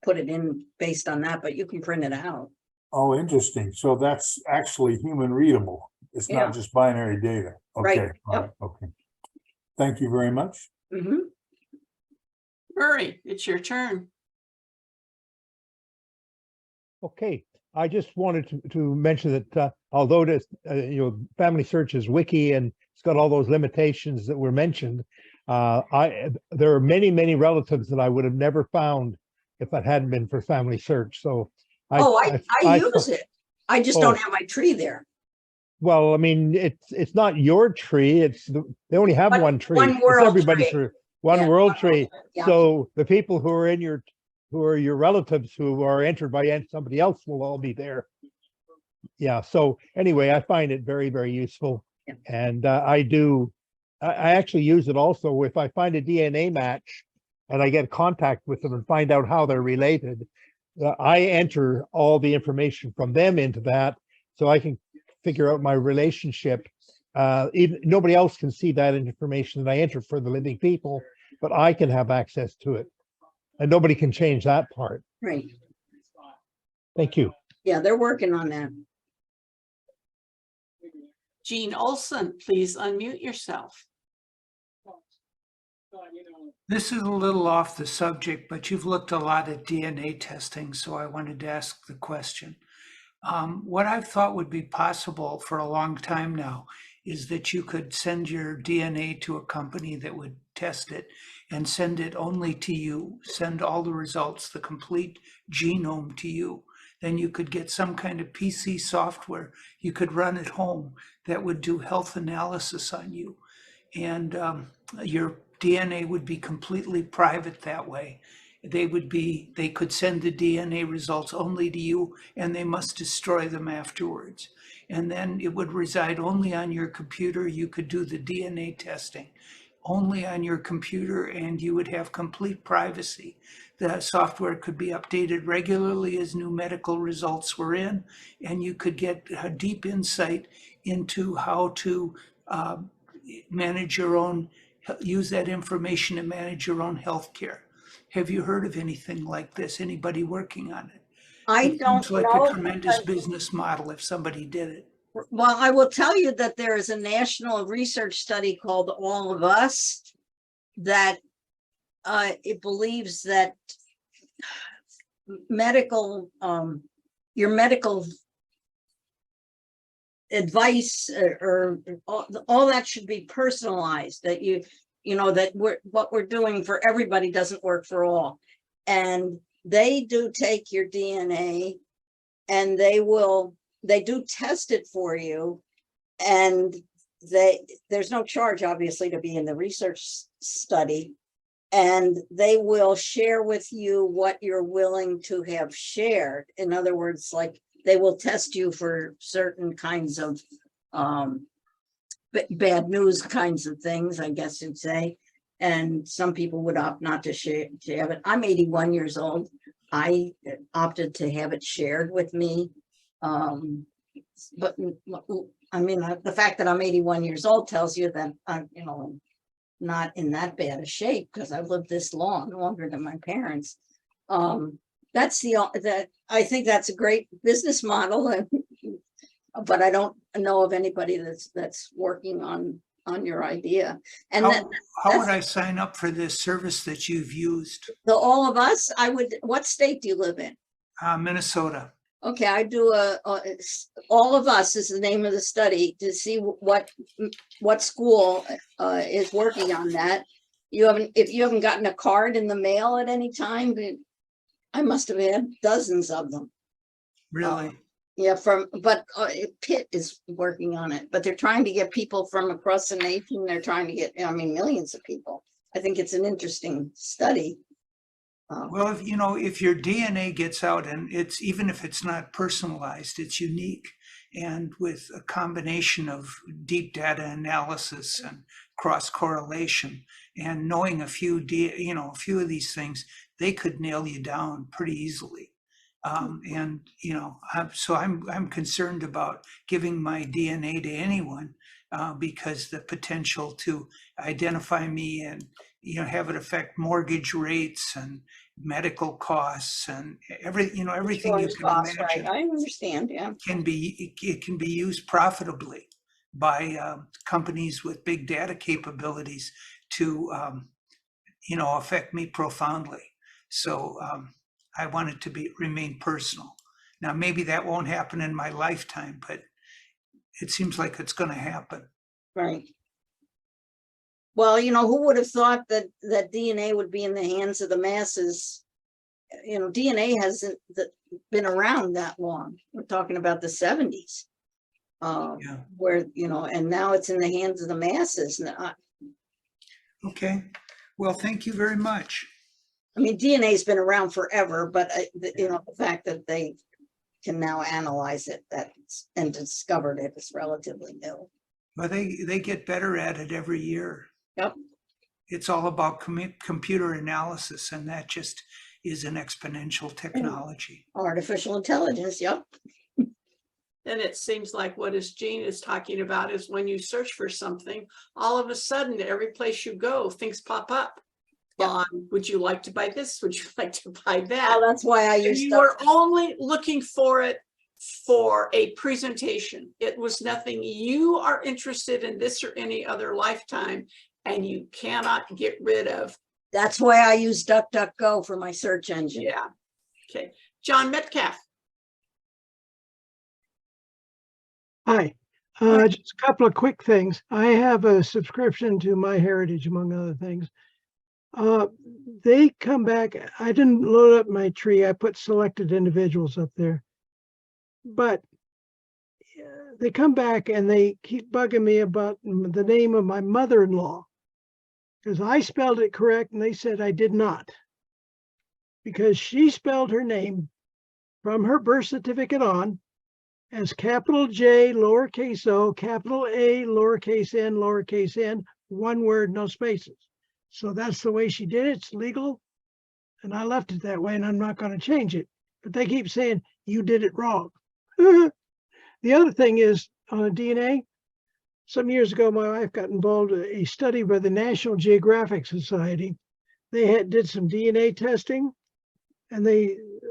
Speaker 2: put it in based on that, but you can print it out.
Speaker 4: Oh, interesting. So that's actually human readable. It's
Speaker 2: Yeah.
Speaker 4: not just binary data.
Speaker 2: Right.
Speaker 4: Okay. All right. Okay. Thank you very much.
Speaker 2: Mhm.
Speaker 3: Murray, it's your turn.
Speaker 5: Okay, I just wanted to mention that although this, Family Search's wiki and it's got all those limitations that were mentioned, there are many relatives that I would have never found if it hadn't been for Family Search. So
Speaker 2: I use it. I just don't have my tree there.
Speaker 5: Well, I mean, it's not your tree. They only have
Speaker 2: But
Speaker 5: one tree.
Speaker 2: one
Speaker 5: It's
Speaker 2: world
Speaker 5: everybody's
Speaker 2: tree.
Speaker 5: tree. One
Speaker 2: Yeah,
Speaker 5: world
Speaker 2: one
Speaker 5: tree.
Speaker 2: Yeah.
Speaker 5: So the people who are who are your relatives who are entered by somebody else will all be there. Yeah. So anyway, I find it very useful,
Speaker 2: Yeah.
Speaker 5: and I actually use it also if I find a DNA match, and I get contact with them and find out how they're related. I enter all the information from them into that, so I can figure out my relationship. Even nobody else can see that information that I enter for the living people, but I can have access to it, and nobody can change that part.
Speaker 2: Right.
Speaker 5: Thank you.
Speaker 2: Yeah, they're working on that.
Speaker 3: Jean Olson, please unmute yourself.
Speaker 6: This is a little off the subject, but you've looked a lot at DNA testing, so I wanted to ask the question. What I've thought would be possible for a long time now is that you could send your DNA to a company that would test it and send it only to you, send all the results, the complete genome to you. Then you could get some kind of PC software you could run at home that would do health analysis on you. And your DNA would be completely private that way. They could send the DNA results only to you, and they must destroy them afterwards. And then it would reside only on your computer. You could do the DNA testing only on your computer, and you would have complete privacy. The software could be updated regularly as new medical results were in, and you could get a deep insight into how to manage your own, use that information to manage your own health care. Have you heard of anything like this? Anybody working on it?
Speaker 2: I
Speaker 6: It
Speaker 2: don't
Speaker 6: seems like
Speaker 2: know.
Speaker 6: a tremendous business model if somebody did it.
Speaker 2: Well, I will tell you that there is a national research study called All of Us that it believes that your medical advice or all that should be personalized, that what we're doing for everybody doesn't work for all. And they do take your DNA and they do test it for you, and there's no charge obviously to be in the research study, and they will share with you what you're willing to have shared. In other words, like they will test you for certain kinds of bad news kinds of things, I guess you'd say. And some people would opt not to have it. I'm 81 years old. I opted to have it shared with me. But I mean, the fact that I'm 81 years old tells you that I'm, not in that bad a shape, because I've lived this longer than my parents. I think that's a great business model, but I don't know of anybody that's working on your idea. And
Speaker 6: how would I sign up for this service that you've used?
Speaker 2: All of Us, what state do you live in?
Speaker 6: Minnesota.
Speaker 2: Okay, I do All of Us is the name of the study to see what school is working on that. If you haven't gotten a card in the mail at any time, I must have had dozens of them.
Speaker 6: Really?
Speaker 2: Yeah, but Pitt is working on it, but they're trying to get people from across the nation. They're trying to get, millions of people. I think it's an interesting study.
Speaker 6: Well, if your DNA gets out, and even if it's not personalized, it's unique. And with a combination of deep data analysis and cross correlation and knowing a few of these things, they could nail you down pretty easily. So I'm concerned about giving my DNA to anyone because the potential to identify me and have it affect mortgage rates and medical costs and everything you can imagine.
Speaker 2: Right. I understand. Yeah,
Speaker 6: It can be used profitably by companies with big data capabilities to affect me profoundly. So I want it to remain personal. Now, maybe that won't happen in my lifetime, but it seems like it's going to happen.
Speaker 2: Right. Well, who would have thought that DNA would be in the hands of the masses? DNA hasn't been around that long. We're talking about the 70s.
Speaker 6: Yeah.
Speaker 2: Where, and now it's in the hands of the masses.
Speaker 6: Okay. Well, thank you very much.
Speaker 2: I mean, DNA's been around forever, but the fact that they can now analyze it and discovered it is relatively new.
Speaker 6: Well, they get better at it every year.
Speaker 2: Yep.
Speaker 6: It's all about computer analysis, and that just is an exponential technology.
Speaker 2: Artificial intelligence. Yep.
Speaker 3: Then it seems like what Jean is talking about is when you search for something, all of a sudden, every place you go, things pop up.
Speaker 2: Yeah.
Speaker 3: Would you like to buy this? Would you like to buy that?
Speaker 2: Well, that's why I
Speaker 3: And
Speaker 2: use
Speaker 3: you were only looking for it for a presentation. It was nothing you are interested in this or any other lifetime, and you cannot get rid of.
Speaker 2: That's why I use DuckDuckGo for my search engine.
Speaker 3: Yeah. Okay. John Metcalf.
Speaker 7: Hi,
Speaker 2: Hi.
Speaker 7: just a couple of quick things. I have a subscription to MyHeritage, among other things. They come back, I didn't load up my tree, I put selected individuals up there. But they come back and they keep bugging me about the name of my mother-in-law. Because I spelled it correct and they said I did not. Because she spelled her name from her birth certificate on as capital J, lowercase o, capital A, lowercase n, one word, no spaces. So that's the way she did it. It's legal. And I left it that way and I'm not going to change it. But they keep saying, you did it wrong. The other thing is on DNA. Some years ago, my wife got involved in a study by the National Geographic Society. They did some DNA testing. And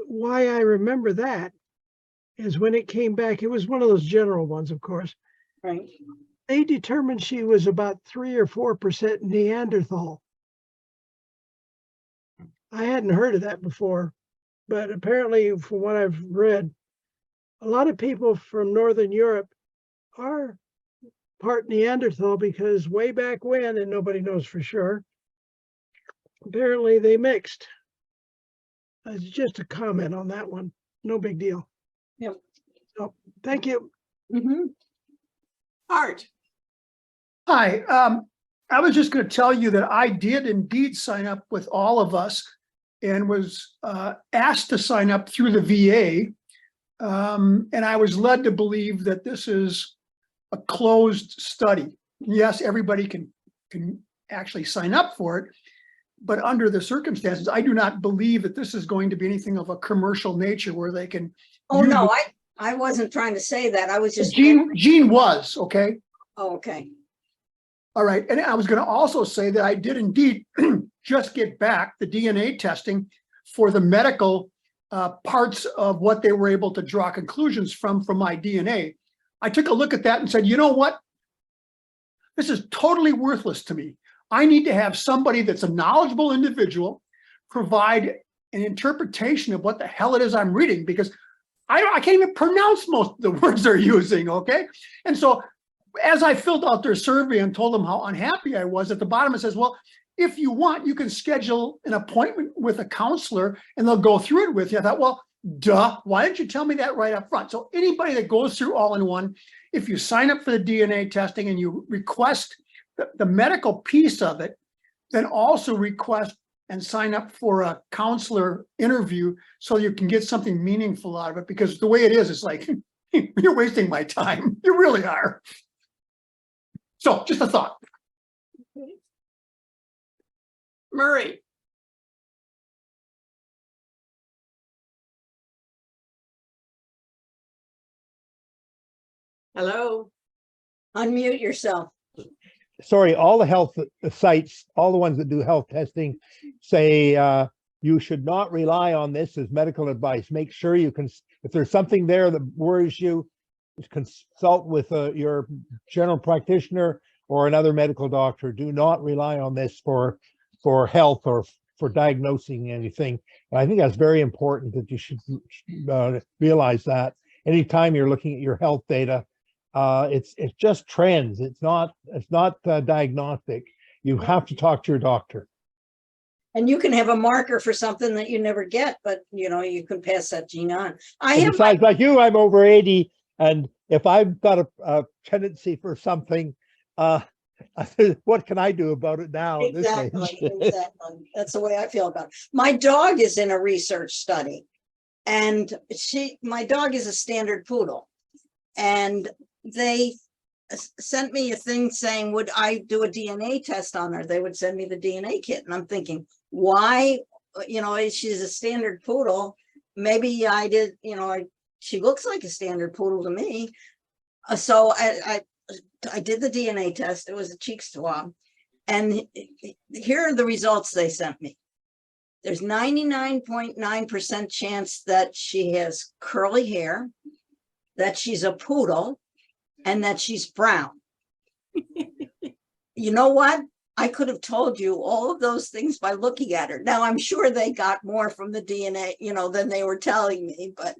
Speaker 7: why I remember that is when it came back, it was one of those general ones, of course.
Speaker 2: Right.
Speaker 7: They determined she was about 3 or 4% Neanderthal. I hadn't heard of that before, but apparently from what I've read, a lot of people from Northern Europe are part Neanderthal because way back when, and nobody knows for sure, apparently they mixed. It's just a comment on that one. No big deal.
Speaker 2: Yep.
Speaker 7: So thank you.
Speaker 2: Mm-hmm.
Speaker 3: Art.
Speaker 8: Hi, I was just going to tell you that I did indeed sign up with all of us and was asked to sign up through the VA. And I was led to believe that this is a closed study. Yes, everybody can actually sign up for it, but under the circumstances, I do not believe that this is going to be anything of a commercial nature where they can.
Speaker 2: Oh, no, I wasn't trying to say that. I was just.
Speaker 8: Jean was, okay.
Speaker 2: Oh, okay.
Speaker 8: All right, and I was going to also say that I did indeed just get back the DNA testing for the medical parts of what they were able to draw conclusions from my DNA. I took a look at that and said, you know what? This is totally worthless to me. I need to have somebody that's a knowledgeable individual provide an interpretation of what the hell it is I'm reading, because I can't even pronounce most of the words they're using, okay? And so as I filled out their survey and told them how unhappy I was, at the bottom it says, well, if you want, you can schedule an appointment with a counselor and they'll go through it with you. I thought, well, duh, why didn't you tell me that right up front? So anybody that goes through all-in-one, if you sign up for the DNA testing and you request the medical piece of it, then also request and sign up for a counselor interview so you can get something meaningful out of it. Because the way it is, it's like, you're wasting my time. You really are. So just a thought.
Speaker 3: Murray. Hello.
Speaker 2: Unmute yourself.
Speaker 5: Sorry, all the health sites, all the ones that do health testing say you should not rely on this as medical advice. Make sure you can, if there's something there that worries you, consult with your general practitioner or another medical doctor. Do not rely on this for health or for diagnosing anything. And I think that's very important that you should realize that anytime you're looking at your health data, it's just trends. It's not diagnostic. You have to talk to your doctor.
Speaker 2: And you can have a marker for something that you never get, but you know, you can pass that gene on. I
Speaker 5: And
Speaker 2: have
Speaker 5: besides, like you, I'm over 80, and if I've got a tendency for something, what can I do about it now at this age?
Speaker 2: Exactly. That's the way I feel about it. My dog is in a research study, and my dog is a standard poodle, and they sent me a thing saying, would I do a DNA test on her? They would send me the DNA kit, and I'm thinking, why? You know, she's a standard poodle. Maybe I did. You know, she looks like a standard poodle to me. So I did the DNA test. It was a cheek swab. And here are the results they sent me. There's 99.9% chance that she has curly hair, that she's a poodle, and that she's brown. You know what? I could have told you all of those things by looking at her. Now, I'm sure they got more from the DNA, you know, than they were telling me, but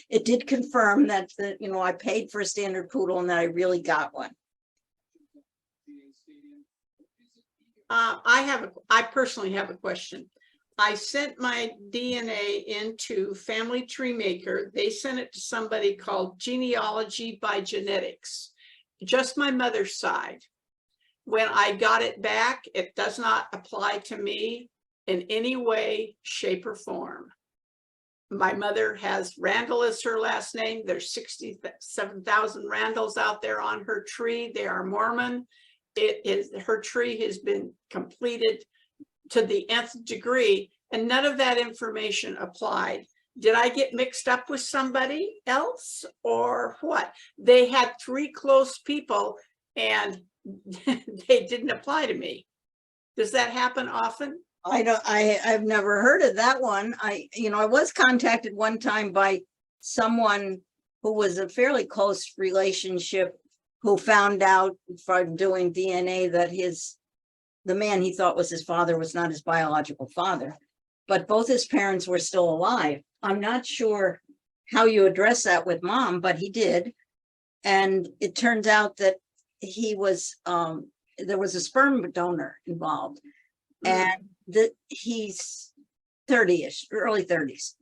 Speaker 2: it did confirm that, you know, I paid for a standard poodle and that I really got one.
Speaker 3: I personally have a question. I sent my DNA into Family Tree Maker. They sent it to somebody called Genealogy by Genetics, just my mother's side. When I got it back, it does not apply to me in any way, shape, or form. My mother has Randall as her last name. There's 67,000 Randalls out there on her tree. They are Mormon. Her tree has been completed to the nth degree, and none of that information applied. Did I get mixed up with somebody else or what? They had 3 close people and they didn't apply to me. Does that happen often?
Speaker 2: I've never heard of that one. I was contacted one time by someone who was a fairly close relationship, who found out from doing DNA that the man he thought was his father was not his biological father, but both his parents were still alive. I'm not sure how you address that with mom, but he did. And it turns out that he was, there was a sperm donor involved, and that he's 30-ish, early 30s.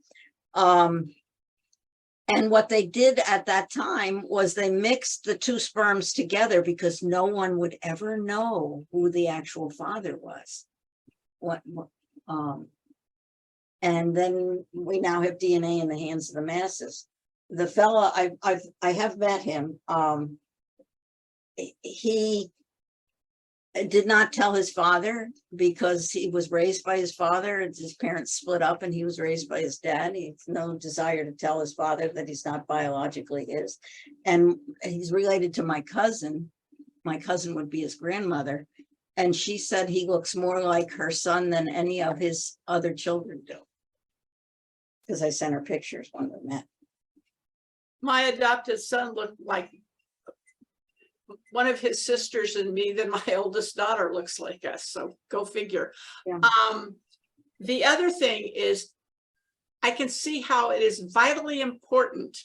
Speaker 2: And what they did at that time was they mixed the 2 sperms together because no one would ever know who the actual father was. And then we now have DNA in the hands of the masses. The fella, I have met him. He did not tell his father because he was raised by his father, and his parents split up and he was raised by his dad. He has no desire to tell his father that he's not biologically his. And he's related to my cousin. My cousin would be his grandmother. And she said he looks more like her son than any of his other children do. Because I sent her pictures when we met.
Speaker 3: My adopted son looked like one of his sisters and me, then my oldest daughter looks like us. So go figure.
Speaker 2: Yeah.
Speaker 3: The other thing is, I can see how it is vitally important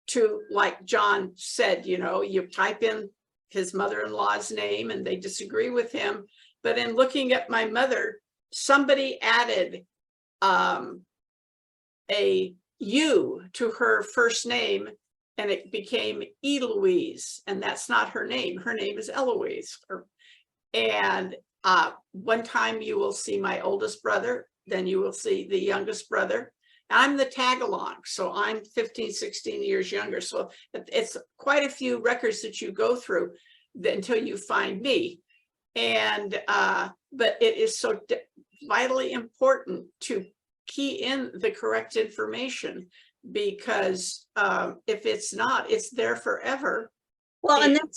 Speaker 3: to, like John said, you know, you type in his mother-in-law's name and they disagree with him. But in looking at my mother, somebody added a U to her first name, and it became Eloise, and that's not her name. Her name is Eloise. And one time you will see my oldest brother, then you will see the youngest brother. I'm the tag along, so I'm 15, 16 years younger. So it's quite a few records that you go through until you find me. And but it is so vitally important to key in the correct information, because if it's not, it's there forever.
Speaker 2: Well, and then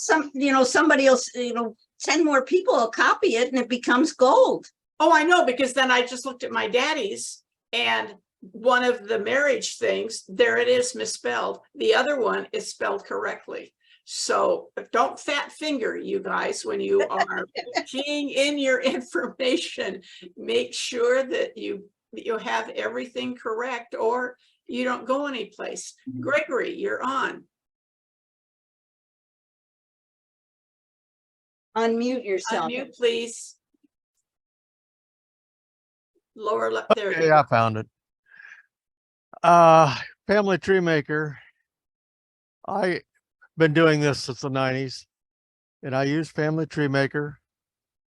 Speaker 2: somebody else, 10 more people will copy it and it becomes gold.
Speaker 3: Oh, I know, because then I just looked at my daddy's, and one of the marriage things, there it is misspelled. The other one is spelled correctly. So don't fat finger, you guys, when you are keying in your information. Make sure that you have everything correct, or you don't go anyplace. Gregory, you're on.
Speaker 2: Unmute yourself.
Speaker 3: Unmute, please. Lower left, there.
Speaker 9: Okay, I found it. Family tree maker. I been doing this since the 90s, and I used Family Tree Maker.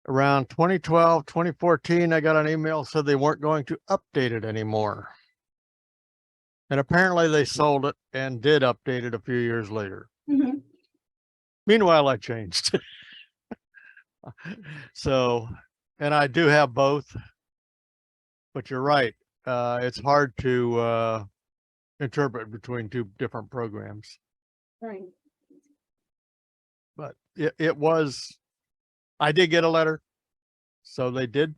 Speaker 9: Around 2012, 2014, I got an email said they weren't going to update it anymore. And apparently they sold it and did update it a few years later.
Speaker 2: Mhm.
Speaker 9: Meanwhile, I changed. So, and I do have both, but you're right. It's hard to interpret between two different programs.
Speaker 2: Right.
Speaker 9: But it was, I did get a letter. So they did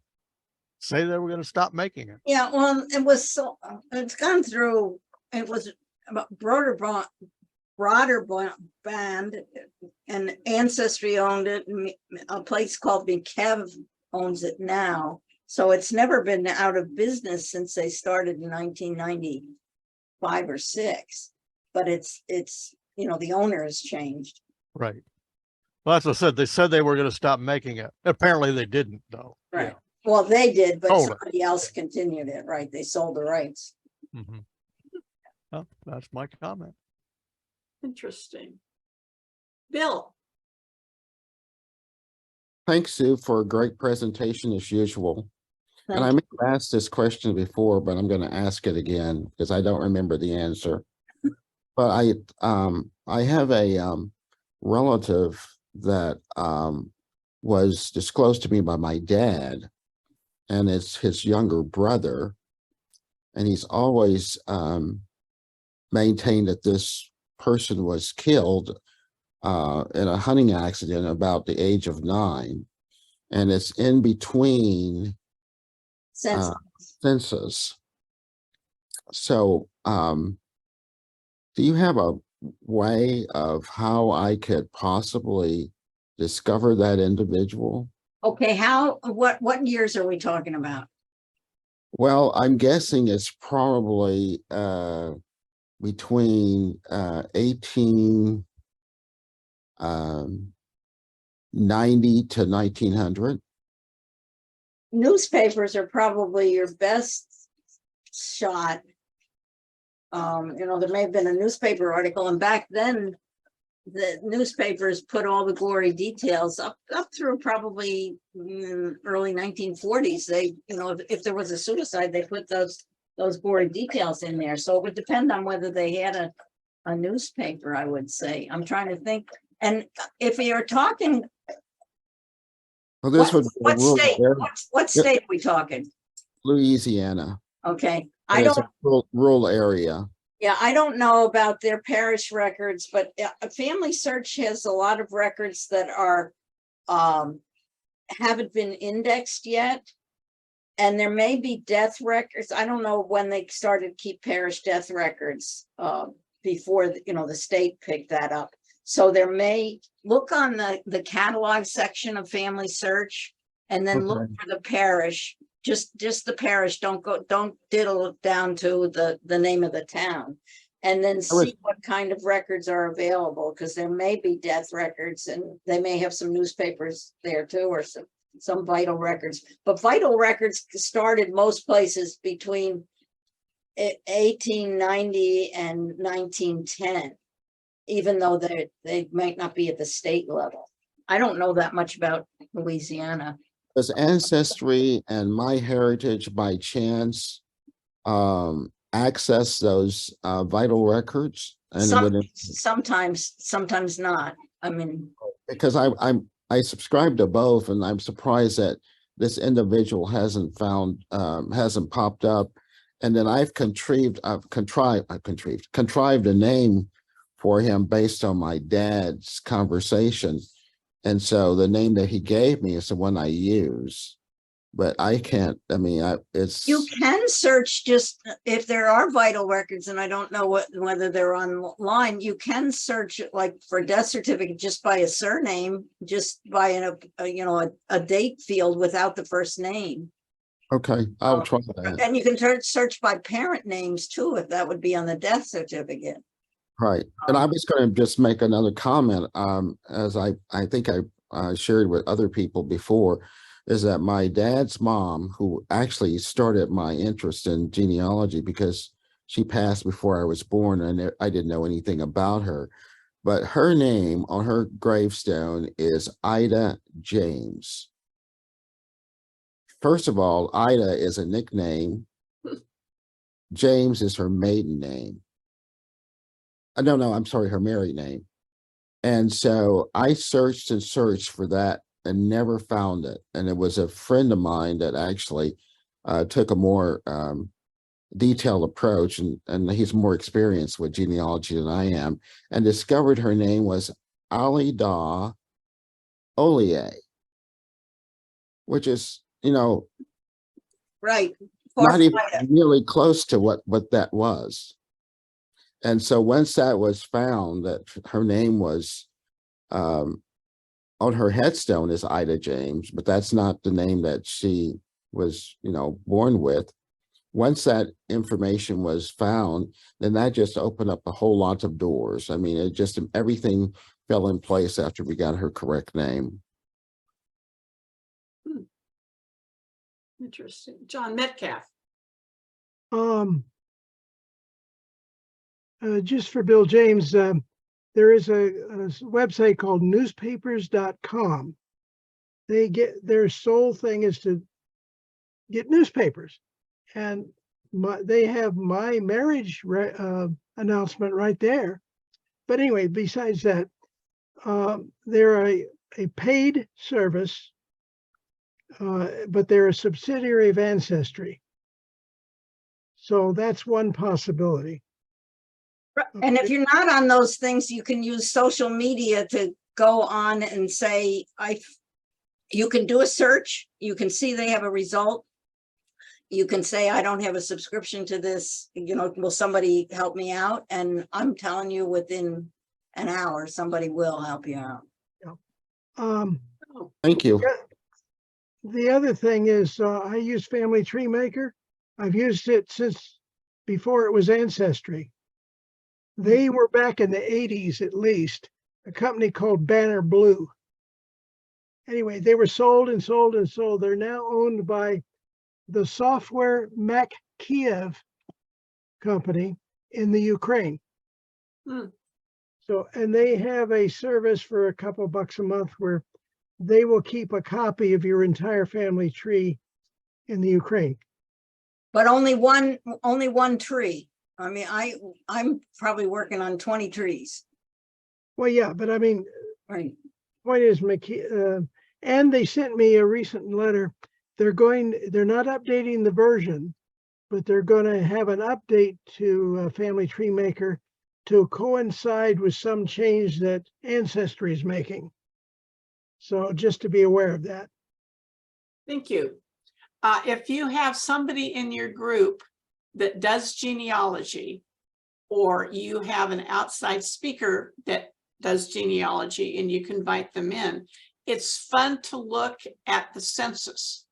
Speaker 9: say they were going to stop making it.
Speaker 2: Yeah, well, it was so, it's gone through, it was about broader band, and Ancestry owned it, and a place called McKev owns it now. So it's never been out of business since they started in 1995 or 6. But it's, you know, the owner has changed.
Speaker 9: Right. Well, that's what I said. They said they were going to stop making it. Apparently they didn't though.
Speaker 2: Right. Well, they did, but
Speaker 9: Sold it.
Speaker 2: somebody else continued it, right? They sold the rights.
Speaker 9: Yeah. Mhm. Well, that's my comment.
Speaker 3: Interesting. Bill,
Speaker 10: Thanks, Sue, for a great presentation as usual. And I
Speaker 2: Thank
Speaker 10: may have asked this question before, but I'm going to ask it again because I don't remember the answer. But I have a relative that was disclosed to me by my dad, and it's his younger brother. And he's always maintained that this person was killed in a hunting accident about the age of 9. And it's in between
Speaker 2: Sense.
Speaker 10: census. So do you have a way of how I could possibly discover that individual?
Speaker 2: Okay, what years are we talking about?
Speaker 10: Well, I'm guessing it's probably between 1890 to 1900.
Speaker 2: Newspapers are probably your best shot. You know, there may have been a newspaper article, and back then the newspapers put all the gory details up through probably early 1940s. They, you know, if there was a suicide, they put those gory details in there. So it would depend on whether they had a newspaper, I would say. I'm trying to think. And if you're talking,
Speaker 10: Well, this would be a
Speaker 2: what
Speaker 10: rural
Speaker 2: state?
Speaker 10: area,
Speaker 2: What state are we talking?
Speaker 10: Louisiana.
Speaker 2: Okay,
Speaker 10: And
Speaker 2: I
Speaker 10: it's
Speaker 2: don't.
Speaker 10: a rural area.
Speaker 2: Yeah, I don't know about their parish records, but a Family Search has a lot of records that are haven't been indexed yet. And there may be death records. I don't know when they started to keep parish death records before the state picked that up. So there may look on the catalog section of Family Search, and then look for the parish. Just the parish. Don't diddle it down to the name of the town, and then see what kind of records are available, because there may be death records, and they may have some newspapers there too, or some vital records. But vital records started most places between 1890 and 1910, even though they might not be at the state level. I don't know that much about Louisiana.
Speaker 10: Does Ancestry and MyHeritage by chance access those vital records? And
Speaker 2: Sometimes not. I mean,
Speaker 10: because I subscribe to both, and I'm surprised that this individual hasn't popped up. And then I've contrived a name for him based on my dad's conversation. And so the name that he gave me is the one I use. but I can't, I mean, it's.
Speaker 2: You can search just if there are vital records, and I don't know whether they're online, you can search it like for death certificate just by a surname, just by a date field without the first name.
Speaker 10: Okay, I'll try that.
Speaker 2: And you can search by parent names too, if that would be on the death certificate.
Speaker 10: Right. And I was going to just make another comment, as I think I shared with other people before, is that my dad's mom, who actually started my interest in genealogy because she passed before I was born and I didn't know anything about her, but her name on her gravestone is Ida James. First of all, Ida is a nickname. James is her maiden name. No, I'm sorry, her married name. And so I searched and searched for that and never found it. And it was a friend of mine that actually took a more detailed approach, and he's more experienced with genealogy than I am, and discovered her name was Alida Olie, which is,
Speaker 2: Right.
Speaker 10: not even really close to what that was. And so once that was found, that her name was on her headstone is Ida James, but that's not the name that she was, born with. Once that information was found, then that just opened up a whole lot of doors. I mean, everything fell in place after we got her correct name.
Speaker 3: Interesting. John Metcalf.
Speaker 7: Just for Bill James, there is a website called newspapers.com. Their sole thing is to get newspapers, and they have my marriage announcement right there. But anyway, besides that, they're a paid service, but they're a subsidiary of Ancestry. So that's one possibility.
Speaker 2: And if you're not on those things, you can use social media to go on and say, you can do a search. You can see they have a result. You can say, I don't have a subscription to this, will somebody help me out? And I'm telling you, within an hour, somebody will help you out.
Speaker 10: Thank you.
Speaker 7: The other thing is I use Family Tree Maker. I've used it since before it was Ancestry. They were back in the 80s, at least, a company called Banner Blue. Anyway, they were sold and sold and sold. They're now owned by the software Mac Kiev company in the Ukraine. So, and they have a service for a couple bucks a month where they will keep a copy of your entire family tree in the Ukraine.
Speaker 2: But only one tree. I mean, I'm probably working on 20 trees.
Speaker 7: Well, yeah, but I mean,
Speaker 2: right.
Speaker 7: Point is, and they sent me a recent letter. They're not updating the version, but they're going to have an update to Family Tree Maker to coincide with some change that Ancestry is making. So just to be aware of that.
Speaker 3: Thank you. If you have somebody in your group that does genealogy, or you have an outside speaker that does genealogy and you can invite them in, it's fun to look at the census.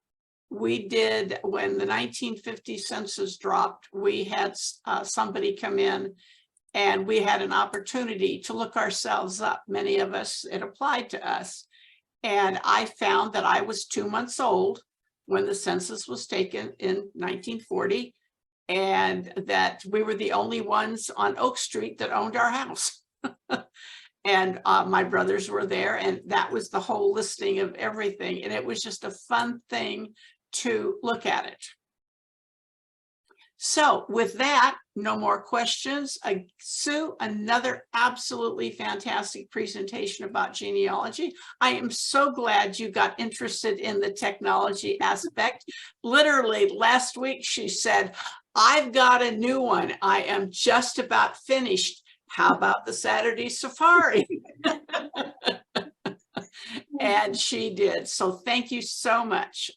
Speaker 3: We did, when the 1950 census dropped, we had somebody come in and we had an opportunity to look ourselves up. Many of us, it applied to us. And I found that I was 2 months old when the census was taken in 1940, and that we were the only ones on Oak Street that owned our house. And my brothers were there, and that was the whole listing of everything. And it was just a fun thing to look at it. So with that, no more questions. Sue, another absolutely fantastic presentation about genealogy. I am so glad you got interested in the technology aspect. Literally last week, she said, I've got a new one. I am just about finished. How about the Saturday Safari? And she did. So thank you so much.